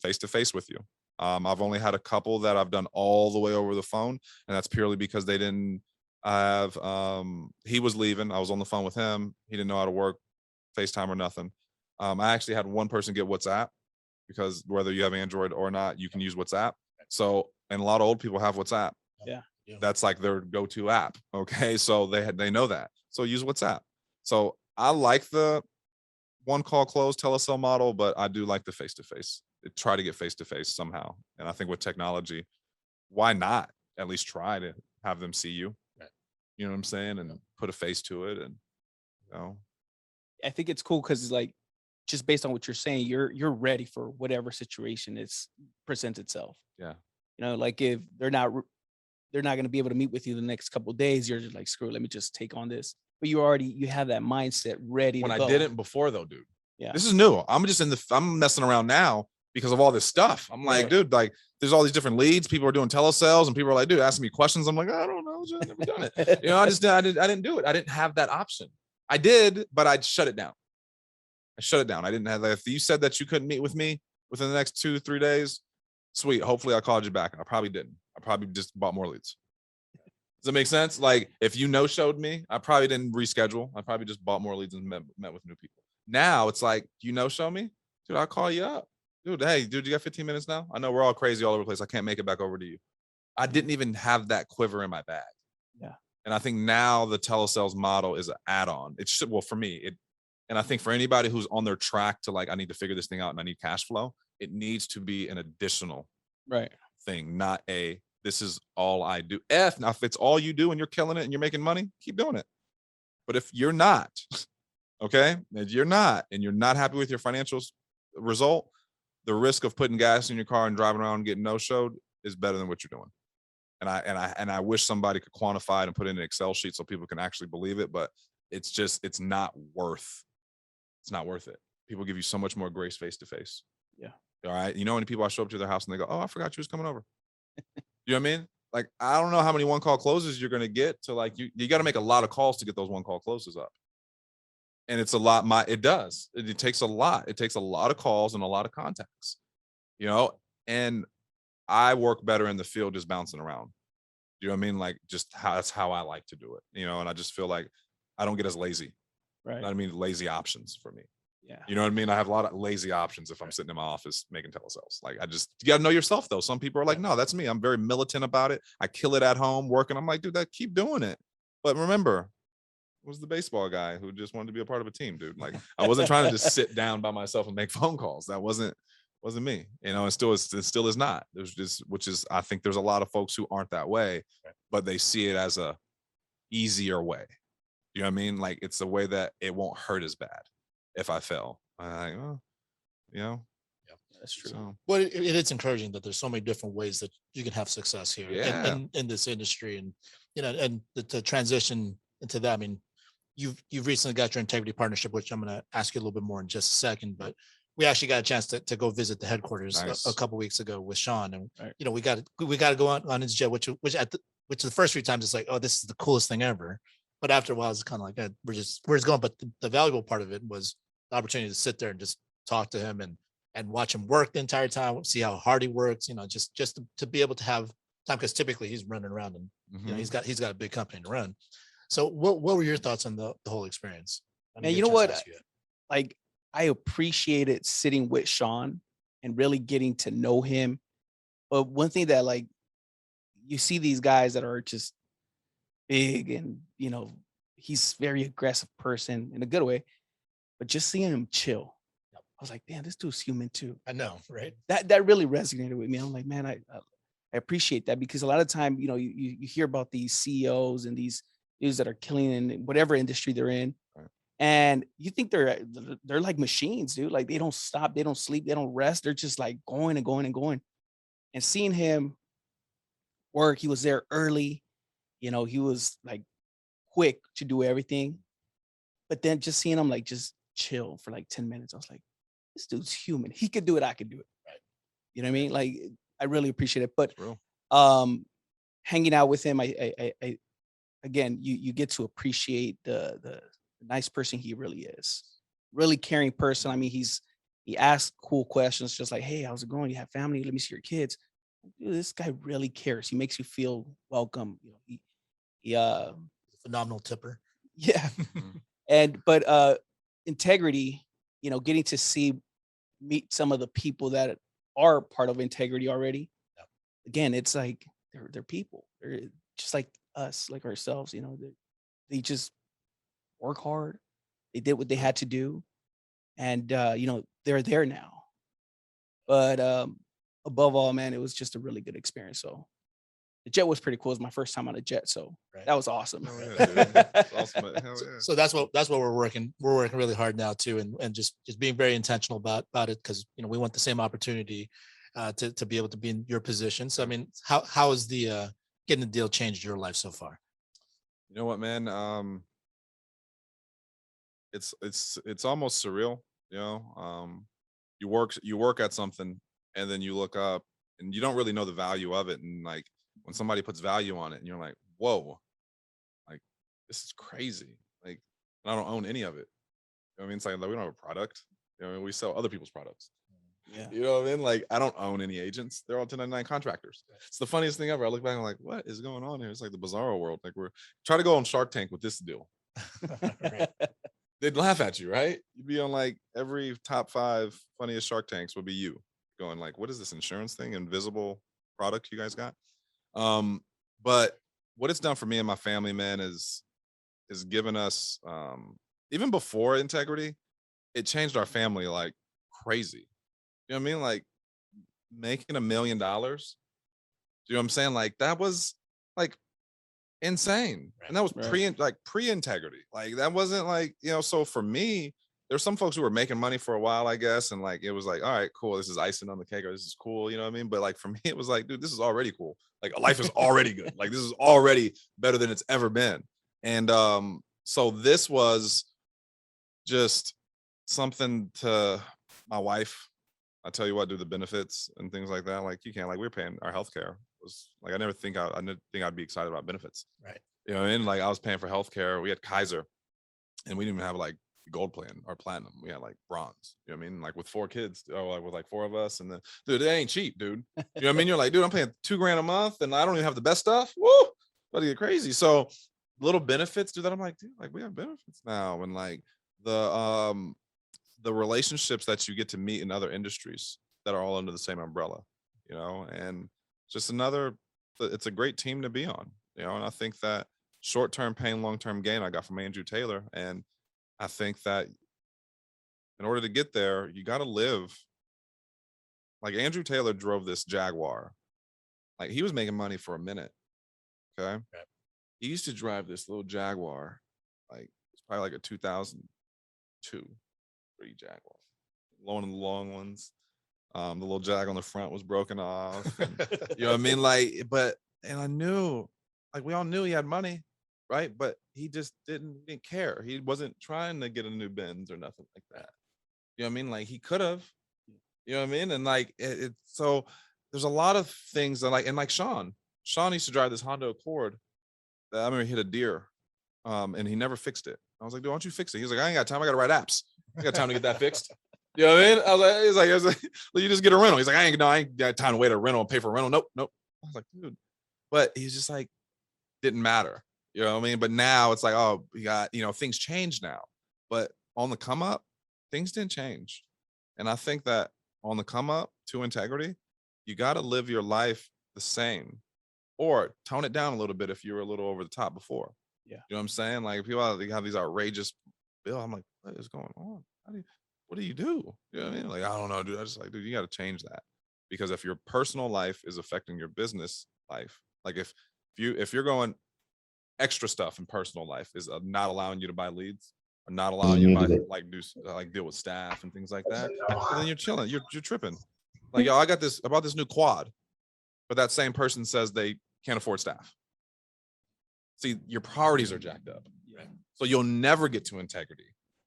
face to face with you. I've only had a couple that I've done all the way over the phone, and that's purely because they didn't have he was leaving. I was on the phone with him. He didn't know how to work FaceTime or nothing. I actually had one person get WhatsApp, because whether you have Android or not, you can use WhatsApp. So, and a lot of old people have WhatsApp. Yeah. That's like their go-to app. Okay. So they know that. So use WhatsApp. So I like the 1-call close telesale model, but I do like the face-to-face. Try to get face-to-face somehow. And I think with technology, why not at least try to have them see you? Right. You know what I'm saying? And put a face to it. And, you know, I think it's cool because, like, just based on what you're saying, you're ready for whatever situation presents itself. Yeah. You know, like if they're not going to be able to meet with you the next couple of days, you're just like, screw it, let me just take on this. But you have that mindset ready when to go. I didn't before though, dude. Yeah. This is new. I'm messing around now because of all this stuff. I'm like, dude, like there's all these different leads. People are doing telesales and people are like, dude, asking me questions. I'm like, I don't know. I've never done it. You know, I didn't do it. I didn't have that option. I did, but I'd shut it down. I didn't have that. If you said that you couldn't meet with me within the next 2-3 days, sweet. Hopefully I called you back. And I probably didn't. I probably just bought more leads. Does that make sense? Like if you no-showed me, I probably didn't reschedule. I probably just bought more leads and met with new people. Now it's like, you no-show me? Dude, I'll call you up. Dude, hey, dude, you got 15 minutes now? I know we're all crazy all over the place. I can't make it back over to you. I didn't even have that quiver in my bag. Yeah. And I think now the telesales model is an add-on. It should, well, for me, and I think for anybody who's on their track to like, I need to figure this thing out and I need cash flow, it needs to be an additional right thing, not this this is all I do. Now, if it's all you do and you're killing it and you're making money, keep doing it. But if you're not, okay, if you're not, and you're not happy with your financial result, the risk of putting gas in your car and driving around and getting no-showed is better than what you're doing. And I wish somebody could quantify it and put it in an Excel sheet so people can actually believe it, but it's not worth it. People give you so much more grace face to face. Yeah. All right. You know, when people I show up to their house and they go, "Oh, I forgot you was coming over." You know what I mean? Like, I don't know how many one-call closes you're gonna get to, like, you got to make a lot of calls to get those one-call closes up. And it's a lot. It takes a lot. It takes a lot of calls and a lot of contacts, you know, and I work better in the field just bouncing around. You know what I mean? Like, that's how I like to do it, you know, and I just feel like I don't get as lazy. Right. I mean, lazy options for me. Yeah. You know what I mean? I have a lot of lazy options if I'm sitting in my office making telesales. Like, you got to know yourself, though. Some people are like, no, that's me. I'm very militant about it. I kill it at home working. I'm like, dude, keep doing it. But remember, was the baseball guy who just wanted to be a part of a team, dude. Like, I wasn't trying to just sit down by myself and make phone calls. That wasn't me, you know. It still is not. There's just, which is, I think there's a lot of folks who aren't that way, but they see it as a easier way. You know what I mean? Like, it's a way that it won't hurt as bad if I fail. I'm like, oh, you know. Yeah, that's true. So, Well, it's encouraging that there's so many different ways that you can have success here in this industry, and you know, and the transition into that. I mean, you've recently got your integrity partnership, which I'm going to ask you a little bit more in just a second, but we actually got a chance to go visit the headquarters a couple weeks ago with Sean, and you know, we got to go on his jet, which the first 3 times it's like, oh, this is the coolest thing ever, but after a while it's kind of like, we're just going. But the valuable part of it was the opportunity to sit there and just talk to him and watch him work the entire time, see how hard he works, you know, just to be able to have time, because typically he's running around and you know, he's got a big company to run. So what were your thoughts on the whole experience? And you know what? Like, I appreciated sitting with Sean and really getting to know him. But one thing that, like, you see these guys that are just big and, you know, he's very aggressive person in a good way, but just seeing him chill, I was like, damn, this dude's human too. I know, right? That really resonated with me. I'm like, man, I appreciate that, because a lot of time, you know, you hear about these CEOs and these dudes that are killing in whatever industry they're in. Right. And you think they're like machines, dude. Like, they don't stop, they don't sleep, they don't rest. They're just like going and going and going. And seeing him work, he was there early, you know, he was like quick to do everything. But then just seeing him like just chill for like 10 minutes, I was like, this dude's human. He could do it, I could do it. Right. You know what I mean? Like, I really appreciate it. But hanging out with him, I again, you get to appreciate the nice person he really is. Really caring person. I mean, he asks cool questions, just like, hey, how's it going? You have family? Let me see your kids. Dude, this guy really cares. He makes you feel welcome. You know, he a phenomenal tipper. Yeah. But integrity, you know, getting to meet some of the people that are part of integrity already. Yeah. Again, it's like they're people. They're just like us, like ourselves, you know. They just work hard. They did what they had to do, and you know, they're there now. But above all, man, it was just a really good experience. So the jet was pretty cool. It was my first time on a jet, so that was awesome. Oh, yeah, dude. That's awesome. Hell yeah. So that's what we're working really hard now too, and just being very intentional about it, because you know, we want the same opportunity to be able to be in your position. So I mean, how has the getting the deal changed your life so far? You know what, man? It's almost surreal. You know, you work at something, and then you look up and you don't really know the value of it, and like, when somebody puts value on it and you're like, whoa, like, this is crazy. Like, and I don't own any of it. You know what I mean? It's like, we don't have a product. You know, we sell other people's products. Yeah. You know what I mean? Like, I don't own any agents. They're all 1099 contractors. It's the funniest thing ever. I look back and I'm like, what is going on here? It's like the bizarro world. Like, we're trying to go on Shark Tank with this deal. They'd laugh at you, right? You'd be on like every top 5 funniest Shark Tanks would be you going like, what is this insurance thing? Invisible product you guys got? But what it's done for me and my family, man, is given us, even before integrity, it changed our family like crazy. You know what I mean? Like, making $1 million You know what I'm saying? Like that was like insane. Right. And that was Right. pre-integrity. Like that wasn't like, so for me, there's some folks who were making money for a while, I guess. And like, it was like, all right, cool. This is icing on the cake, or this is cool. You know what I mean? But like, for me, it was like, dude, this is already cool. Like life is already good. Like this is already better than it's ever been. And so this was just something to my wife. I tell you what, do the benefits and things like that. Like you can't, like we were paying our healthcare was like, I didn't think I'd be excited about benefits. Right. You know what I mean? Like I was paying for healthcare. We had Kaiser and we didn't even have like gold plan or platinum. We had like bronze. You know what I mean? Like with 4 kids, or like with like 4 of us. And then, dude, it ain't cheap, dude. You know what I mean? You're like, dude, I'm paying $2,000 a month and I don't even have the best stuff. Woo! About to get crazy. So little benefits, dude, that I'm like, dude, like we have benefits now. And like the relationships that you get to meet in other industries that are all under the same umbrella, and just it's a great team to be on, and I think that short-term pain, long-term gain I got from Andrew Taylor. And I think that in order to get there, you got to live like Andrew Taylor drove this Jaguar. Like he was making money for a minute. Okay. He used to drive this little Jaguar. Like it's probably like a 2002, 3 Jaguar. One of the long ones. The little jag on the front was broken off. And, you know what I mean? Like, and I knew, like we all knew he had money, right? But he just didn't care. He wasn't trying to get a new Benz or nothing like that. You know what I mean? Like he could have, you know what I mean? And like, so there's a lot of things that like Sean used to drive this Honda Accord that I remember hit a deer. And he never fixed it. I was like, dude, why don't you fix it? He was like, I ain't got time. I got to write apps. I got time to get that fixed. You know what I mean? I was like, well, you just get a rental. He's like, I ain't got time to wait a rental and pay for a rental. Nope. I was like, dude, but he's just like, didn't matter. You know what I mean? But now it's like, oh, we got, things change now, but on the come up, things didn't change. And I think that on the come up to integrity, you got to live your life the same or tone it down a little bit if you were a little over the top before. Yeah. You know what I'm saying? Like people have these outrageous bill. I'm like, what is going on? What do you do? You know what I mean? Like, I don't know, dude. I just like, dude, you got to change that. Because if your personal life is affecting your business life, like if you're going extra stuff in personal life is not allowing you to buy leads or not allowing you to buy like deal with staff and things like that, well, then you're chilling. You're tripping. Like, yo, I got this about this new quad, but that same person says they can't afford staff. See, your priorities are jacked up. Right. So you'll never get to integrity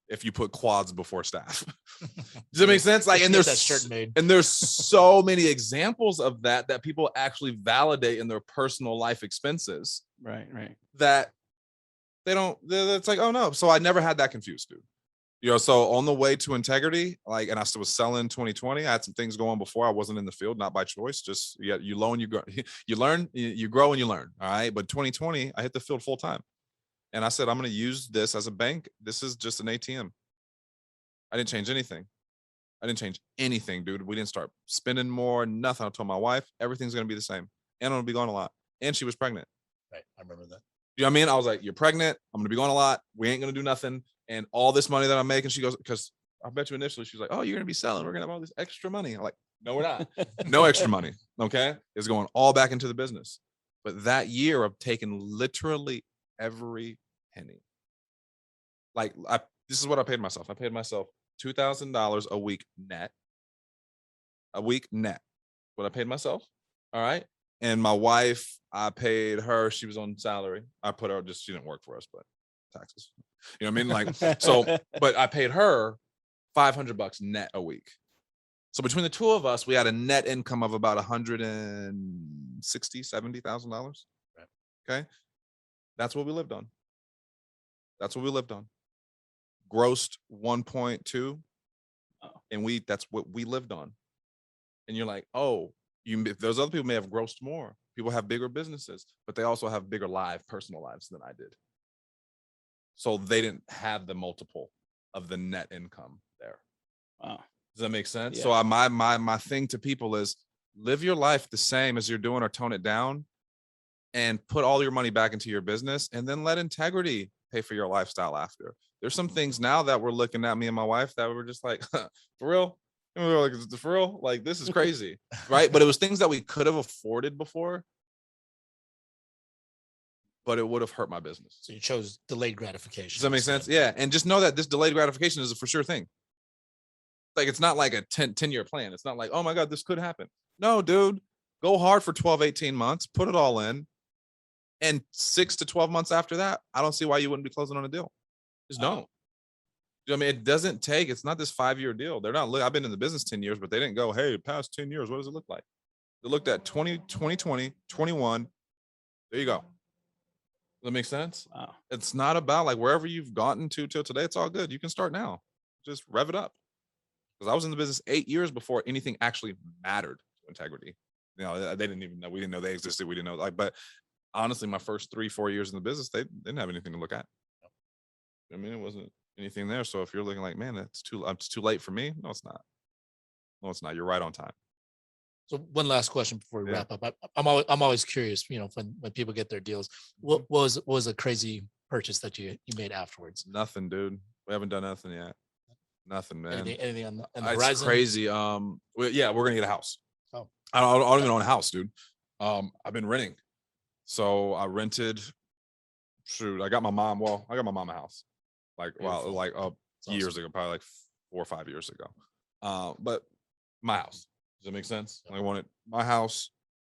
if you put quads before staff. Does that make sense? Like, and there's so many examples of that people actually validate in their personal life expenses. Right. That it's like, oh no. So I never had that confused, dude. So on the way to integrity, like, and I still was selling 2020. I had some things going before. I wasn't in the field, not by choice. Just you learn, you grow, you learn, you grow and you learn. All right. But 2020, I hit the field full time. And I said, I'm going to use this as a bank. This is just an ATM. I didn't change anything. Dude. We didn't start spending more, nothing. I told my wife, everything's going to be the same. And I'm going to be gone a lot. And she was pregnant. Right. I remember that. You know what I mean? I was like, you're pregnant. I'm going to be gone a lot. We ain't going to do nothing. And all this money that I'm making, she goes, because I bet you initially, she's like, oh, you're going to be selling. We're going to have all this extra money. I'm like, no, we're not. No extra money. Okay. It's going all back into the business. But that year I've taken literally every penny. Like this is what I paid myself. I paid myself $2,000 a week net. What I paid myself. All right. And my wife, I paid her. She was on salary. I put her she didn't work for us, but taxes. You know what I mean? Like, so, but I paid her $500 net a week. So between the two of us, we had a net income of about $170,000-$170,000. Okay. That's what we lived on. Grossed 1.2. And that's what we lived on. And you're like, oh, those other people may have grossed more. People have bigger businesses, but they also have bigger personal lives than I did. So they didn't have the multiple of the net income there. Wow. Does that make sense? Yeah. So my thing to people is live your life the same as you're doing or tone it down and put all your money back into your business and then let integrity pay for your lifestyle after. There's some things now that we're looking at, me and my wife, that we're just like, for real, And we were like, is it for real? Like, this is crazy. Right. But it was things that we could have afforded before, but it would have hurt my business. So you chose delayed gratification. Does that make sense? Yeah. And just know that this delayed gratification is a for sure thing. Like, it's not like a 10-year plan. It's not like, oh my God, this could happen. No, dude, go hard for 12, 18 months, put it all in. And 6 to 12 months after that, I don't see why you wouldn't be closing on a deal. Just don't. You know what I mean? It doesn't take, it's not this 5-year deal. They're not, I've been in the business 10 years, but they didn't go, hey, past 10 years, what does it look like? They looked at 2020, 21. There you go. Does that make sense? Wow. It's not about like wherever you've gotten to till today, it's all good. You can start now. Just rev it up. Because I was in the business 8 years before anything actually mattered to integrity. You know, they didn't even know, we didn't know they existed. We didn't know, like, but honestly, my first 3-4 years in the business, they didn't have anything to look at. I mean, it wasn't anything there. So if you're looking like, man, it's too late for me. No, it's not. No, it's not. You're right on time. So one last question before we Yeah. wrap up. I'm always curious, you know, when people get their deals, what was a crazy purchase that you made afterwards? Nothing, dude. We haven't done nothing yet. Nothing, man. Anything on the It's horizon? crazy. Yeah, we're gonna get a house. Oh. I don't even own a house, dude. I've been renting. So I rented. Shoot, I got my mom a house. Like, Beautiful. like That's years awesome. ago, probably like 4 or 5 years ago. But my house. Does that make sense? Yeah. I wanted my house,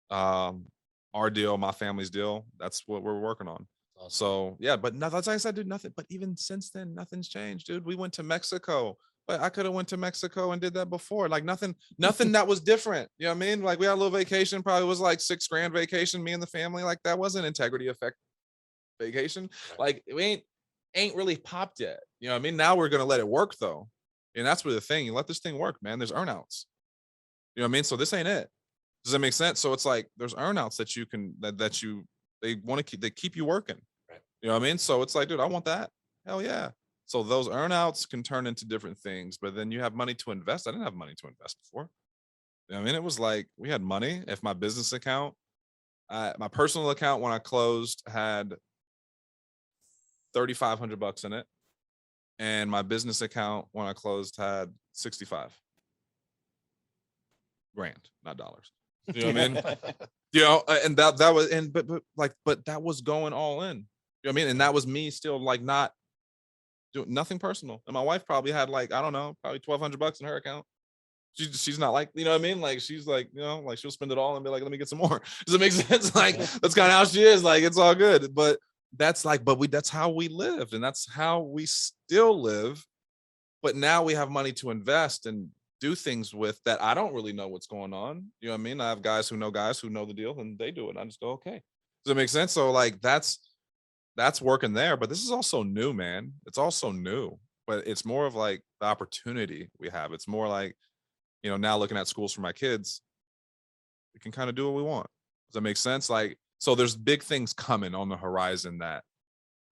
our deal, my family's deal. That's what we're working on. Awesome. So yeah, but no, that's like I said, dude, nothing. But even since then, nothing's changed, dude. We went to Mexico, but I could have went to Mexico and did that before. Like nothing that was different. You know what I mean? Like we had a little vacation, probably was like $6,000 vacation, me and the family. Like that wasn't integrity effect vacation. Like we ain't really popped yet. You know what I mean? Now we're gonna let it work though. And that's where the thing, you let this thing work, man. There's earnouts. You know what I mean? So this ain't it. Does that make sense? So it's like there's earnouts that you can they want to keep, they keep you working. Right. You know what I mean? So it's like, dude, I want that. Hell yeah. So those earnouts can turn into different things, but then you have money to invest. I didn't have money to invest before. You know what I mean? It was like we had money. If my business account, my personal account when I closed had $3,500 in it, and my business account when I closed had 65 grand, not dollars. You know what I mean? You know, and that was, and but that was going all in. You know what I mean? And that was me still like not doing nothing personal. And my wife probably had like, I don't know, probably $1,200 in her account. She's not like, you know what I mean? Like she's like, you know, like she'll spend it all and be like, let me get some more. Does it make sense? Like that's kind of how she is. Like it's all good. But that's like, that's how we lived, and that's how we still live. But now we have money to invest and do things with that. I don't really know what's going on. You know what I mean? I have guys who know the deal and they do it. I just go, okay. Does it make sense? So like that's working there. But this is also new, man. It's also new, but it's more of like the opportunity we have. It's more like, you know, now looking at schools for my kids, we can kind of do what we want. Does that make sense? Like, so there's big things coming on the horizon that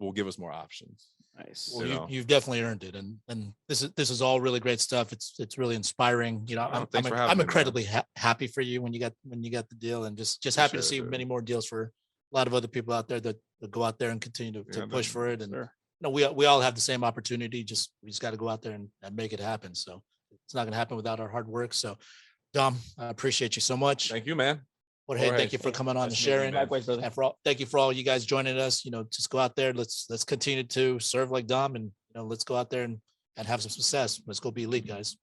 will give us more options. Nice. Well, You know. you've definitely earned it, and this is all really great stuff. It's really inspiring. You know, Thanks for having I'm me, man. incredibly happy for you when you got the deal, and just happy to Appreciate see it, dude. many more deals for a lot of other people out there that go out there and continue to Yeah, push man. for it. And Sure. you know, we all have the same opportunity. We just got to go out there and make it happen. So it's not going to happen without our hard work. So, Dom, I appreciate you so much. Thank you, man. Jorge, Jorge, thank you for coming on and nice meeting you, sharing. man. Likewise, brother. And thank you for all you guys joining us. You know, just go out there. Let's continue to serve like Dom, and you know, let's go out there and have some success. Let's go be elite, guys.